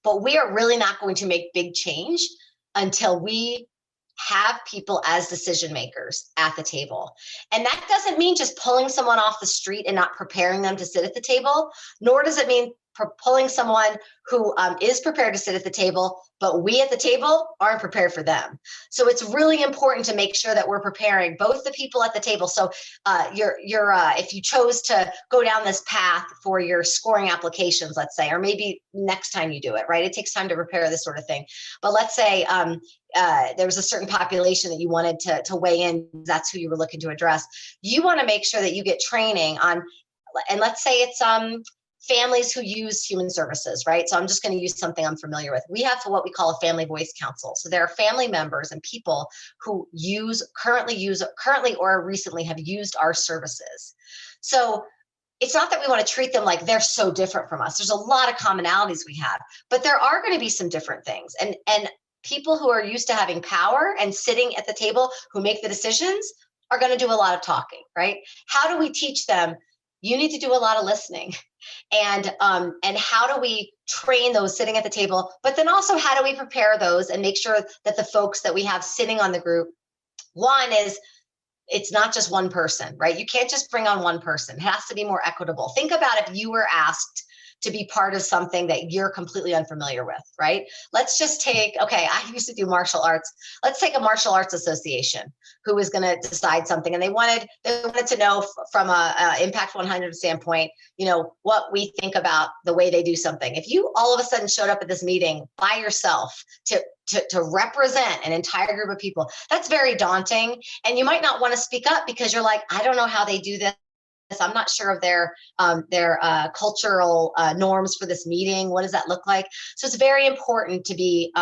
But we are really not going to make big change until we have people as decision makers at the table. And that doesn't mean just pulling someone off the street and not preparing them to sit at the table, nor does it mean pulling someone who is prepared to sit at the table, but we at the table aren't prepared for them. So it's really important to make sure that we're preparing both the people at the table. So if you chose to go down this path for your scoring applications, let's say, or maybe next time you do it, right? It takes time to prepare this sort of thing. But let's say there was a certain population that you wanted to weigh in, that's who you were looking to address. You want to make sure that you get training on, and let's say it's families who use human services, right? So I'm just going to use something I'm familiar with. We have what we call a family voice council. So there are family members and people who currently or recently have used our services. So it's not that we want to treat them like they're so different from us. There's a lot of commonalities we have, but there are going to be some different things. And people who are used to having power and sitting at the table who make the decisions are going to do a lot of talking, right? How do we teach them? You need to do a lot of listening. And how do we train those sitting at the table? But then also, how do we prepare those and make sure that the folks that we have sitting on the group, one is, it's not just one person, right? You can't just bring on one person. It has to be more equitable. Think about if you were asked to be part of something that you're completely unfamiliar with, right? Let's just take, I used to do martial arts. Let's take a martial arts association who was going to decide something, and they wanted to know from a Impact 100 standpoint, what we think about the way they do something. If you all of a sudden showed up at this meeting by yourself to represent an entire group of people, that's very daunting. And you might not want to speak up because you're like, I don't know how they do this. I'm not sure of their cultural norms for this meeting. What does that look like? So it's very important to be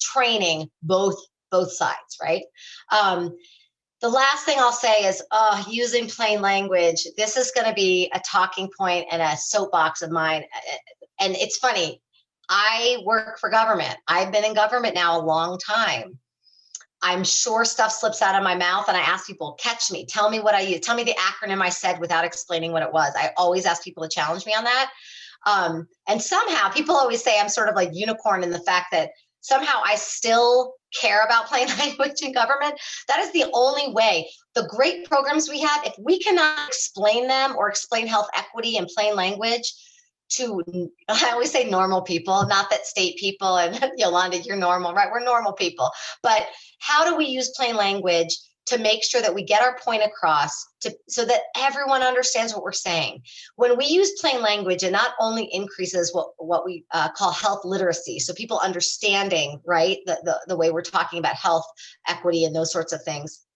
training both sides, right? The last thing I'll say is using plain language. This is going to be a talking point and a soapbox of mine. And it's funny, I work for government. I've been in government now a long time. I'm sure stuff slips out of my mouth, and I ask people, catch me, tell me what I use, tell me the acronym I said without explaining what it was. I always ask people to challenge me on that. And somehow people always say I'm sort of like unicorn in the fact that somehow I still care about plain language in government. That is the only way. The great programs we have, if we cannot explain them or explain health equity in plain language to, I always say normal people, not that state people and Yolanda, you're normal, right? We're normal people. But how do we use plain language to make sure that we get our point across so that everyone understands what we're saying? When we use plain language, it not only increases what we call health literacy, so people understanding, right, the way we're talking about health equity and those sorts of things.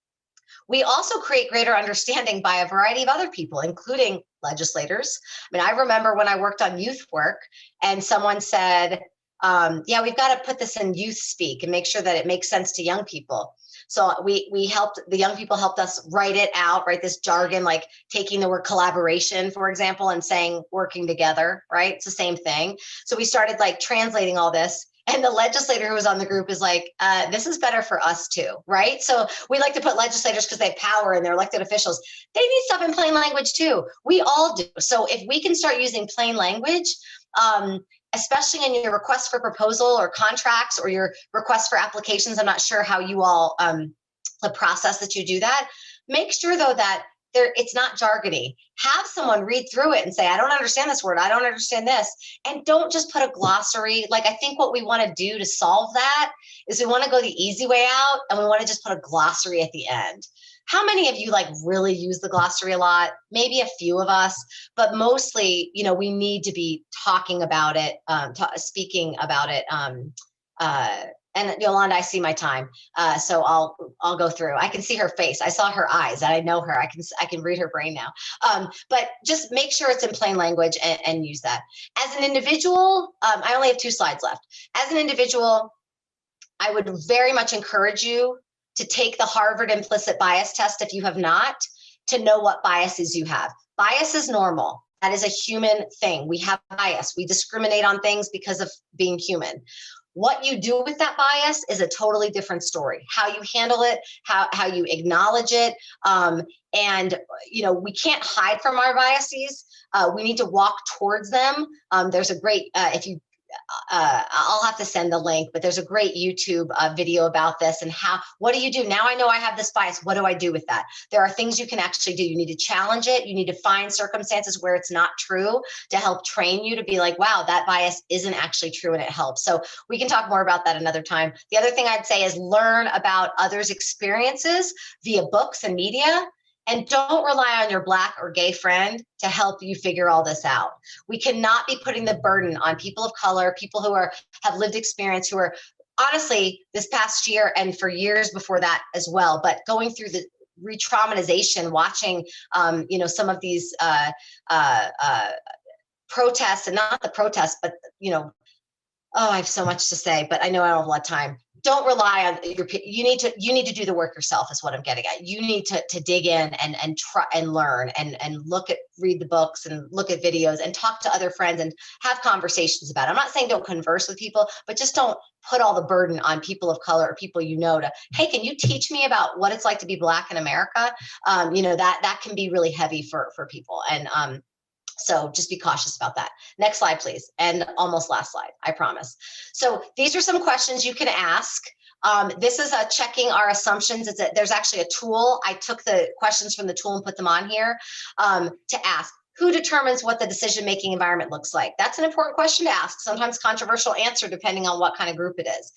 We also create greater understanding by a variety of other people, including legislators. I mean, I remember when I worked on youth work and someone said, yeah, we've got to put this in youth speak and make sure that it makes sense to young people. So we helped, the young people helped us write it out, write this jargon, like taking the word collaboration, for example, and saying working together, right? It's the same thing. So we started like translating all this. And the legislator who was on the group is like, this is better for us too, right? So we like to put legislators because they have power and they're elected officials. They need stuff in plain language too. We all do. So if we can start using plain language, especially in your request for proposal or contracts or your request for applications, I'm not sure how you all, the process that you do that. Make sure though that it's not jargony. Have someone read through it and say, I don't understand this word. I don't understand this. And don't just put a glossary. Like, I think what we want to do to solve that is we want to go the easy way out and we want to just put a glossary at the end. How many of you like really use the glossary a lot? Maybe a few of us, but mostly, you know, we need to be talking about it, speaking about it. And Yolanda, I see my time, so I'll go through. I can see her face. I saw her eyes. I know her. I can read her brain now. But just make sure it's in plain language and use that. As an individual, I only have 2 slides left. As an individual, I would very much encourage you to take the Harvard implicit bias test if you have not, to know what biases you have. Bias is normal. That is a human thing. We have bias. We discriminate on things because of being human. What you do with that bias is a totally different story. How you handle it, how you acknowledge it, and you know, we can't hide from our biases. We need to walk towards them. There's a great, if you I'll have to send the link, but there's a great YouTube video about this and what do you do? Now I know I have this bias. What do I do with that? There are things you can actually do. You need to challenge it. You need to find circumstances where it's not true to help train you to be like, wow, that bias isn't actually true and it helps. So we can talk more about that another time. The other thing I'd say is learn about others' experiences via books and media. And don't rely on your Black or gay friend to help you figure all this out. We cannot be putting the burden on people of color, people who have lived experience, who are honestly this past year and for years before that as well, but going through the re-traumatization, watching you know, some of these protests, and not the protests, but you know, oh, I have so much to say, but I know I don't have a lot of time. Don't rely on you need to do the work yourself is what I'm getting at. You need to dig in and try and learn and read the books and look at videos and talk to other friends and have conversations about it. I'm not saying don't converse with people, but just don't put all the burden on people of color or people you know to, hey, can you teach me about what it's like to be Black in America? You know, that can be really heavy for people. And so just be cautious about that. Next slide, please. And almost last slide, I promise. So these are some questions you can ask. This is checking our assumptions. There's actually a tool. I took the questions from the tool and put them on here to ask. Who determines what the decision-making environment looks like? That's an important question to ask. Sometimes controversial answer depending on what kind of group it is.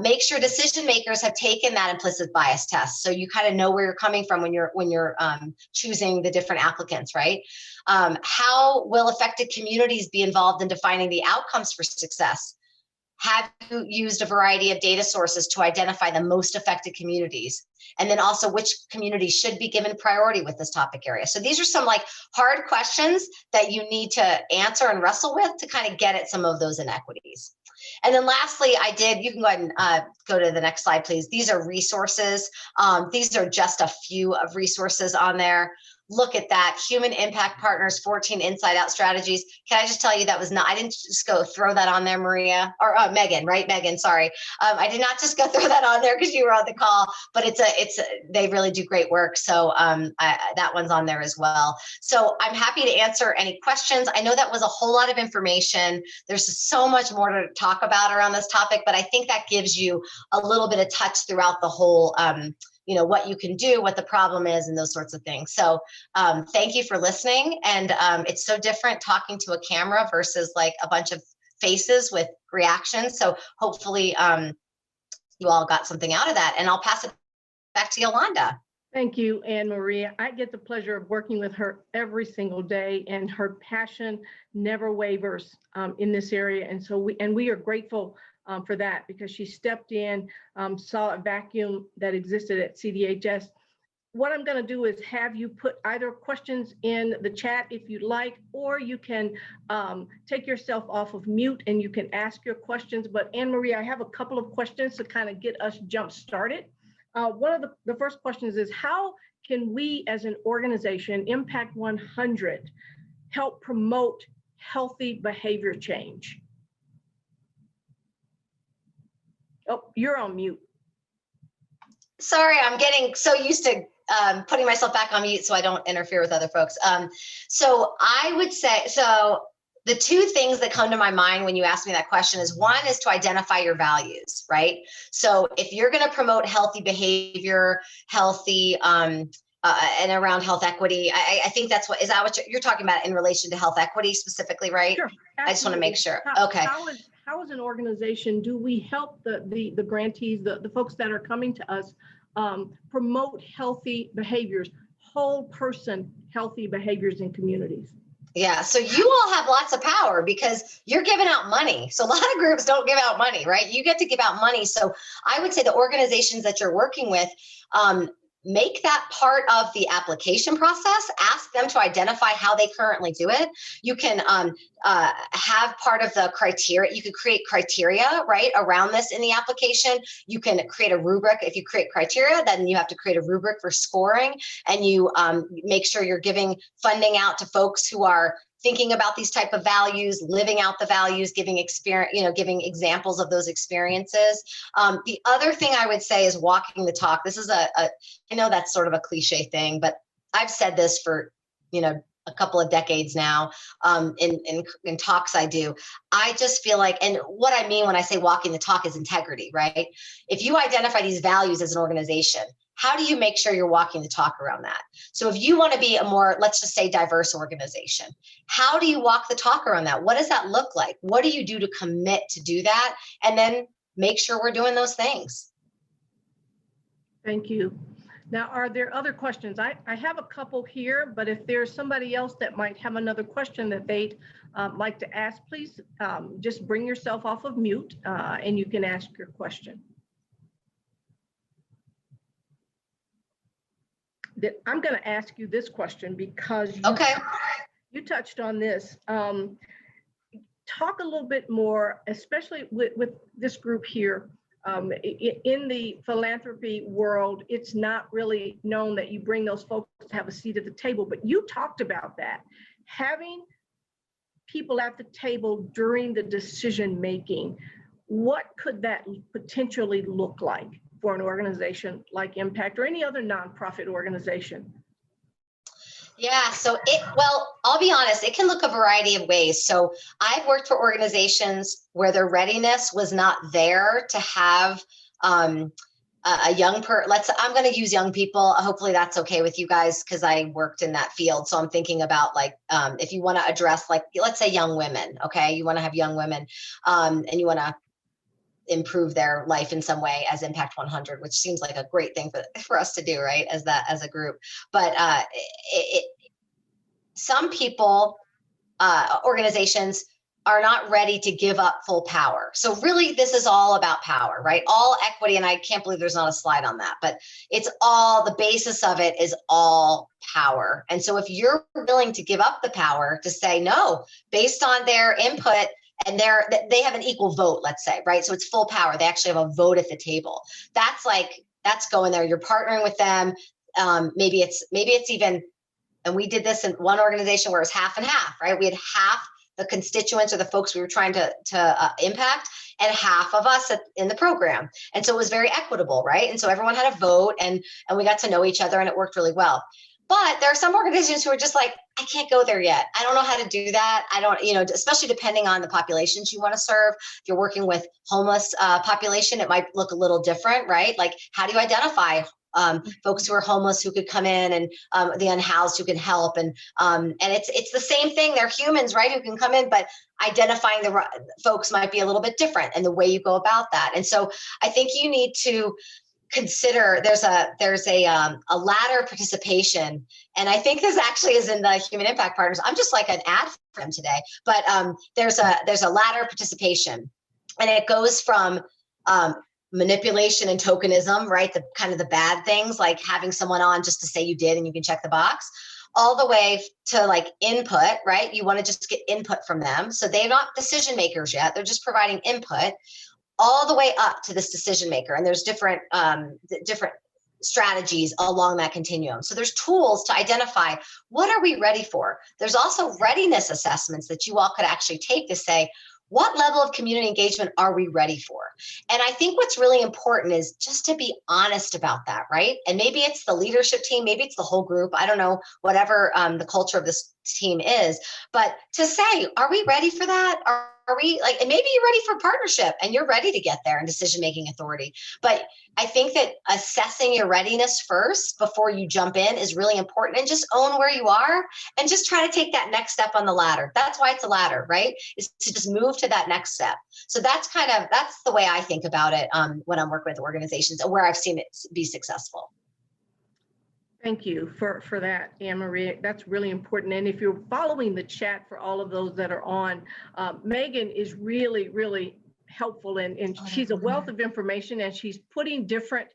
Make sure decision makers have taken that implicit bias test, so you kind of know where you're coming from when you're choosing the different applicants, right? How will affected communities be involved in defining the outcomes for success? Have you used a variety of data sources to identify the most affected communities? And then also which communities should be given priority with this topic area? So these are some like hard questions that you need to answer and wrestle with to kind of get at some of those inequities. And then lastly, you can go ahead and go to the next slide, please. These are resources. These are just a few of resources on there. Look at that. Human Impact Partners, 14 Inside Out Strategies. Can I just tell you that was not, I didn't just go throw that on there, Maria, or Megan, right? Megan, sorry. I did not just go throw that on there because you were on the call, but they really do great work. So that one's on there as well. So I'm happy to answer any questions. I know that was a whole lot of information. There's so much more to talk about around this topic, but I think that gives you a little bit of touch throughout the whole you know, what you can do, what the problem is, and those sorts of things. So thank you for listening. And it's so different talking to a camera versus like a bunch of faces with reactions. So hopefully you all got something out of that. And I'll pass it back to Yolanda. Thank you, Anne Marie. I get the pleasure of working with her every single day, and her passion never wavers in this area. And so we are grateful for that, because she stepped in, saw a vacuum that existed at CDHS. what I'm going to do is have you put either questions in the chat if you'd like, or you can take yourself off of mute and you can ask your questions. But Anne Marie, I have a couple of questions to kind of get us jump started. One of the first questions is, how can we as an organization, Impact 100, help promote healthy behavior change? Oh, you're on mute. Sorry, I'm getting so used to putting myself back on mute so I don't interfere with other folks. So I would say, so the two things that come to my mind when you ask me that question is, one is to identify your values, right? So if you're going to promote healthy behavior, healthy, and around health equity, I think that's what, is that what you're talking about in relation to health equity specifically, right? Sure, I just want to make sure. Okay. How as an organization do we help the grantees, the folks that are coming to us, promote healthy behaviors, whole person healthy behaviors in communities? Yeah, so you all have lots of power because you're giving out money. So a lot of groups don't give out money, right? You get to give out money. So I would say the organizations that you're working with, make that part of the application process. Ask them to identify how they currently do it. You can have part of the criteria. You could create criteria, right, around this in the application. You can create a rubric. If you create criteria, then you have to create a rubric for scoring, and you make sure you're giving funding out to folks who are thinking about these type of values, living out the values, giving experience, giving examples of those experiences. The other thing I would say is walking the talk. This is I know that's sort of a cliche thing, but I've said this for, a couple of decades now, in talks I do. I just feel like, and what I mean when I say walking the talk is integrity, right? If you identify these values as an organization, how do you make sure you're walking the talk around that? So if you want to be a more, let's just say, diverse organization, how do you walk the talk around that? What does that look like? What do you do to commit to do that? And then make sure we're doing those things. Thank you. Now, are there other questions? I have a couple here, but if there's somebody else that might have another question that they'd like to ask, please just bring yourself off of mute and you can ask your question. I'm going to ask you this question because you touched on this. Talk a little bit more, especially with this group here. In the philanthropy world, it's not really known that you bring those folks to have a seat at the table, but you talked about that. Having people at the table during the decision making, what could that potentially look like for an organization like Impact or any other nonprofit organization? Yeah, so I'll be honest, it can look a variety of ways. So I've worked for organizations where their readiness was not there to have a young I'm going to use young people. Hopefully that's okay with you guys because I worked in that field. So I'm thinking about if you want to address let's say young women, okay? You want to have young women and you want to improve their life in some way as Impact 100, which seems like a great thing for us to do, right? As a group. But some people, organizations are not ready to give up full power. So really, this is all about power, right? All equity, and I can't believe there's not a slide on that, but the basis of it is all power. And so if you're willing to give up the power to say no, based on their input, and they have an equal vote, let's say, right? So it's full power. They actually have a vote at the table. That's going there. You're partnering with them. Maybe it's even, and we did this in one organization where it was half and half, right? We had half the constituents or the folks we were trying to impact and half of us in the program. And so it was very equitable, right? And so everyone had a vote and we got to know each other and it worked really well. But there are some organizations who are just like, I can't go there yet. I don't know how to do that. I don't, especially depending on the populations you want to serve. If you're working with homeless population, it might look a little different, right? Like, how do you identify folks who are homeless who could come in and the unhoused who can help? And it's the same thing. They're humans, right? Who can come in, but identifying the folks might be a little bit different in the way you go about that. And so I think you need to consider there's a ladder participation, and I think this actually is in the Human Impact Partners. I'm just like an ad for them today, but there's a ladder participation, and it goes from manipulation and tokenism, right? The kind of the bad things, like having someone on just to say you did and you can check the box, all the way to like input, right? You want to just get input from them. So they're not decision makers yet. They're just providing input, all the way up to this decision maker. And there's different strategies along that continuum. So there's tools to identify what are we ready for. There's also readiness assessments that you all could actually take to say, what level of community engagement are we ready for? And I think what's really important is just to be honest about that, right? And maybe it's the leadership team, maybe it's the whole group. I don't know, whatever the culture of this team is, but to say, are we ready for that? Are we like, and maybe you're ready for partnership and you're ready to get there in decision-making authority. But I think that assessing your readiness first before you jump in is really important, and just own where you are and just try to take that next step on the ladder. That's why it's a ladder, right? Is to just move to that next step. So that's the way I think about it when I'm working with organizations and where I've seen it be successful. Thank you for that, Anne-Marie. That's really important. And if you're following the chat, for all of those that are on, Megan is really, really helpful, and she's a wealth of information, and she's putting different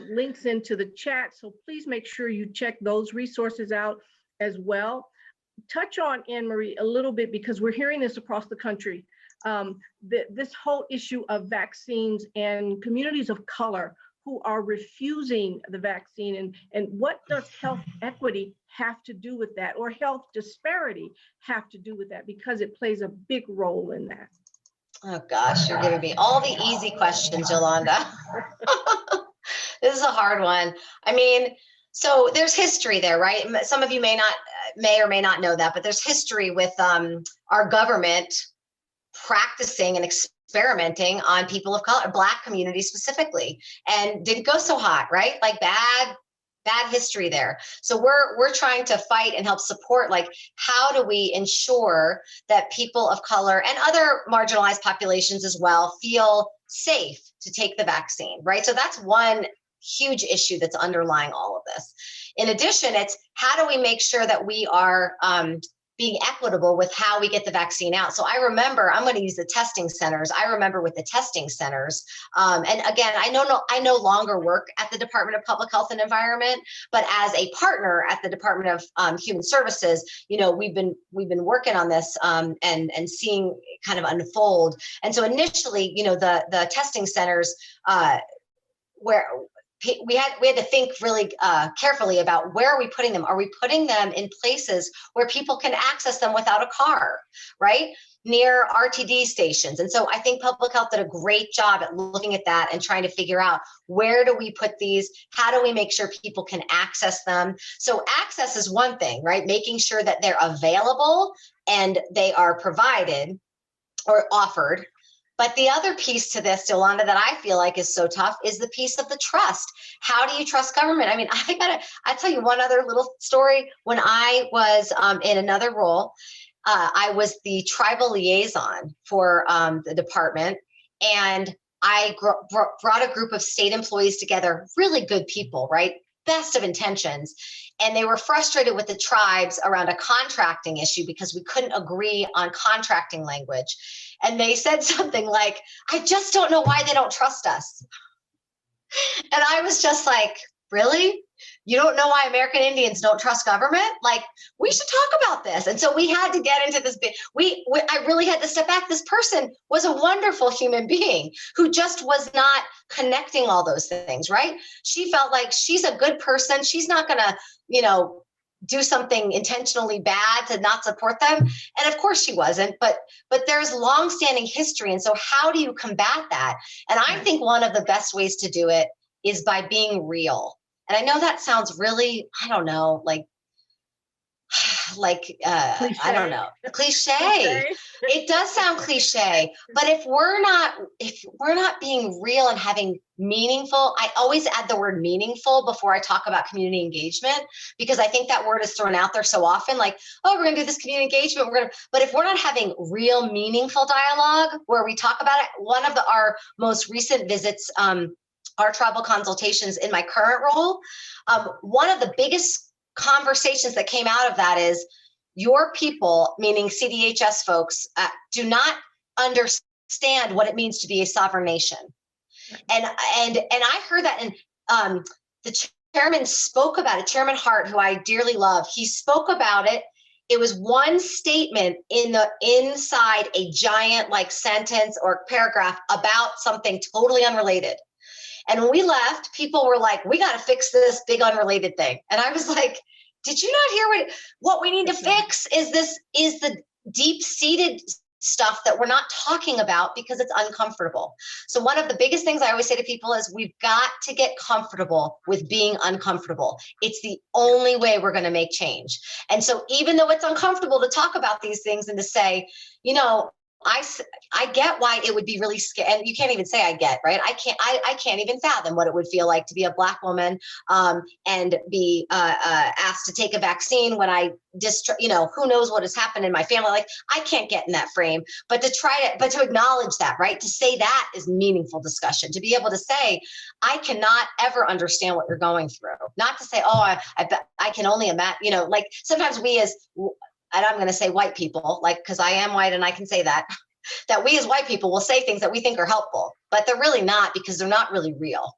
links into the chat. So please make sure you check those resources out as well. Touch on, Anne-Marie, a little bit, because we're hearing this across the country. This whole issue of vaccines and communities of color who are refusing the vaccine, and what does health equity have to do with that, or health disparity have to do with that, because it plays a big role in that. Oh gosh, you're giving me all the easy questions, Yolanda. This is a hard one. I mean, so there's history there, right? Some of you may or may not know that, but there's history with our government practicing and experimenting on people of color, Black communities specifically, and didn't go so hot, right? Like bad history there. So we're trying to fight and help support, like, how do we ensure that people of color and other marginalized populations as well feel safe to take the vaccine, right? So that's one huge issue that's underlying all of this. In addition, it's how do we make sure that we are being equitable with how we get the vaccine out. So I remember, I'm going to use the testing centers. I remember with the testing centers, and again, I no longer work at the Department of Public Health and Environment, but as a partner at the Department of Human Services, you know, we've been working on this and seeing kind of unfold. And so initially, you know, the testing centers where we had to think really carefully about where are we putting them? Are we putting them in places where people can access them without a car, right? Near RTD stations. And so I think public health did a great job at looking at that and trying to figure out, where do we put these? How do we make sure people can access them? So access is one thing, right? Making sure that they're available and they are provided or offered. But the other piece to this, Yolanda, that I feel like is so tough is the piece of the trust. How do you trust government? I mean, I tell you one other little story. When I was in another role, I was the tribal liaison for the department, and I brought a group of state employees together, really good people, right? Best of intentions. And they were frustrated with the tribes around a contracting issue because we couldn't agree on contracting language. And they said something like, I just don't know why they don't trust us. And I was just like, really? You don't know why American Indians don't trust government? Like, we should talk about this. And so we had to get into this. I really had to step back. This person was a wonderful human being who just was not connecting all those things, right? She felt like she's a good person. She's not going to, you know, do something intentionally bad to not support them. And of course she wasn't, but there's longstanding history. And so how do you combat that? And I think one of the best ways to do it is by being real. And I know that sounds really, I don't know, like I don't know, cliche. It does sound cliche, but if we're not being real and having meaningful, I always add the word meaningful before I talk about community engagement, because I think that word is thrown out there so often, like, oh, we're gonna do this community engagement, but if we're not having real meaningful dialogue where we talk about it, one of our most recent visits, our tribal consultations in my current role, one of the biggest conversations that came out of that is, your people, meaning CDHS folks, do not understand what it means to be a sovereign nation. And I heard that, and the chairman spoke about it. Chairman Hart, who I dearly love, he spoke about it. It was one statement inside a giant like sentence or paragraph about something totally unrelated. And when we left, people were like, we got to fix this big unrelated thing. And I was like, did you not hear what we need to fix is the deep-seated stuff that we're not talking about because it's uncomfortable. So one of the biggest things I always say to people is we've got to get comfortable with being uncomfortable. It's the only way we're going to make change. And so even though it's uncomfortable to talk about these things and to say, you know, I get why it would be really scary, and you can't even say I get, right? I can't even fathom what it would feel like to be a Black woman and be asked to take a vaccine when who knows what has happened in my family. Like, I can't get in that frame, but to acknowledge that, right? To say that is meaningful discussion, to be able to say, I cannot ever understand what you're going through. Not to say, oh, I can only imagine, like sometimes we as, and I'm going to say white people, like, because I am white and I can say that we as white people will say things that we think are helpful, but they're really not because they're not really real.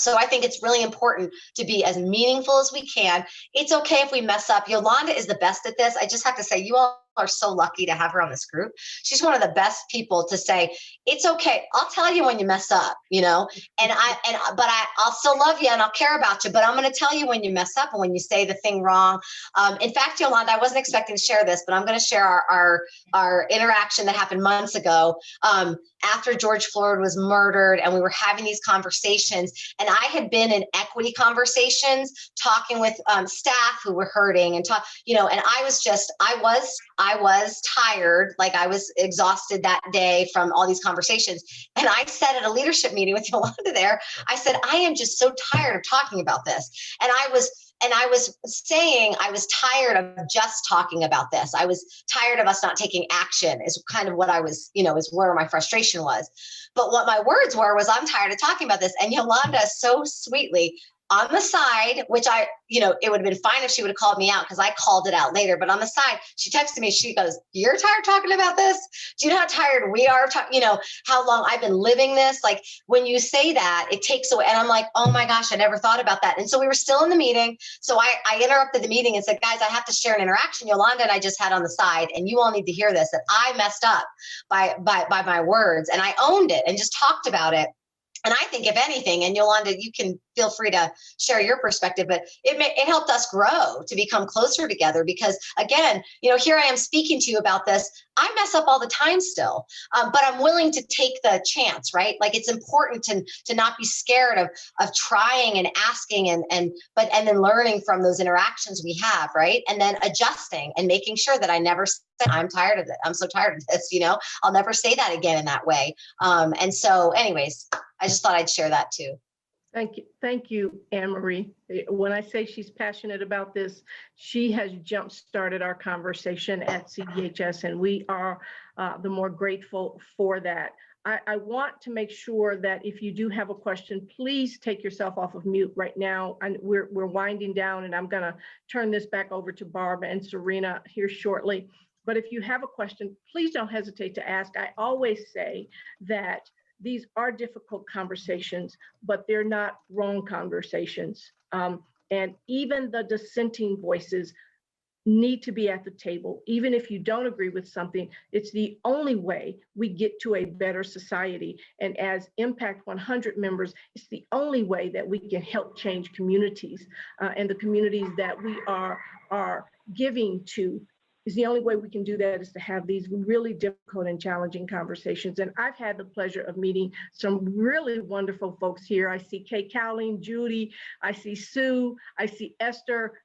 So I think it's really important to be as meaningful as we can. It's okay if we mess up. Yolanda is the best at this. I just have to say, you all are so lucky to have her on this group. She's one of the best people to say, it's okay. I'll tell you when you mess up, but I'll still love you and I'll care about you, but I'm going to tell you when you mess up and when you say the thing wrong. In fact, Yolanda, I wasn't expecting to share this, but I'm going to share our interaction that happened months ago after George Floyd was murdered, and we were having these conversations, and I had been in equity conversations talking with staff who were hurting and and I was tired, like I was exhausted that day from all these conversations. And I said at a leadership meeting with Yolanda there, I said, I am just so tired of talking about this. And I was saying I was tired of just talking about this. I was tired of us not taking action is kind of what I was, is where my frustration was. But what my words was, I'm tired of talking about this. And Yolanda so sweetly on the side, which it would have been fine if she would have called me out because I called it out later. But on the side, she texted me, she goes, you're tired talking about this? Do you know how tired we are? How long I've been living this? Like when you say that, it takes away. And I'm like, oh my gosh, I never thought about that. And so we were still in the meeting. So I interrupted the meeting and said, guys, I have to share an interaction Yolanda and I just had on the side. And you all need to hear this, that I messed up by my words. And I owned it and just talked about it. And I think if anything, and Yolanda, you can feel free to share your perspective, but it helped us grow to become closer together because again, here I am speaking to you about this. I mess up all the time still, but I'm willing to take the chance, right? Like it's important to not be scared of trying and asking and then learning from those interactions we have, right? And then adjusting and making sure that I never say, I'm tired of it. I'm so tired of this, I'll never say that again in that way. And so anyways, I just thought I'd share that too. Thank you, Anne-Marie. When I say she's passionate about this, she has jump-started our conversation at CDHS, and we are the more grateful for that. I want to make sure that if you do have a question, please take yourself off of mute right now. And we're winding down, and I'm going to turn this back over to Barb and Serena here shortly. But if you have a question, please don't hesitate to ask. I always say that these are difficult conversations, but they're not wrong conversations. And even the dissenting voices need to be at the table. Even if you don't agree with something, it's the only way we get to a better society. And as Impact 100 members, it's the only way that we can help change communities and the communities that we are giving to. Is the only way we can do that is to have these really difficult and challenging conversations. And I've had the pleasure of meeting some really wonderful folks here. I see Kay Cowling, Judy, I see Sue, I see Esther,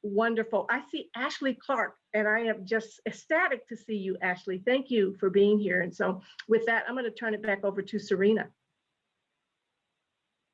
wonderful. I see Ashley Clark, and I am just ecstatic to see you, Ashley. Thank you for being here. And so with that, I'm going to turn it back over to Serena.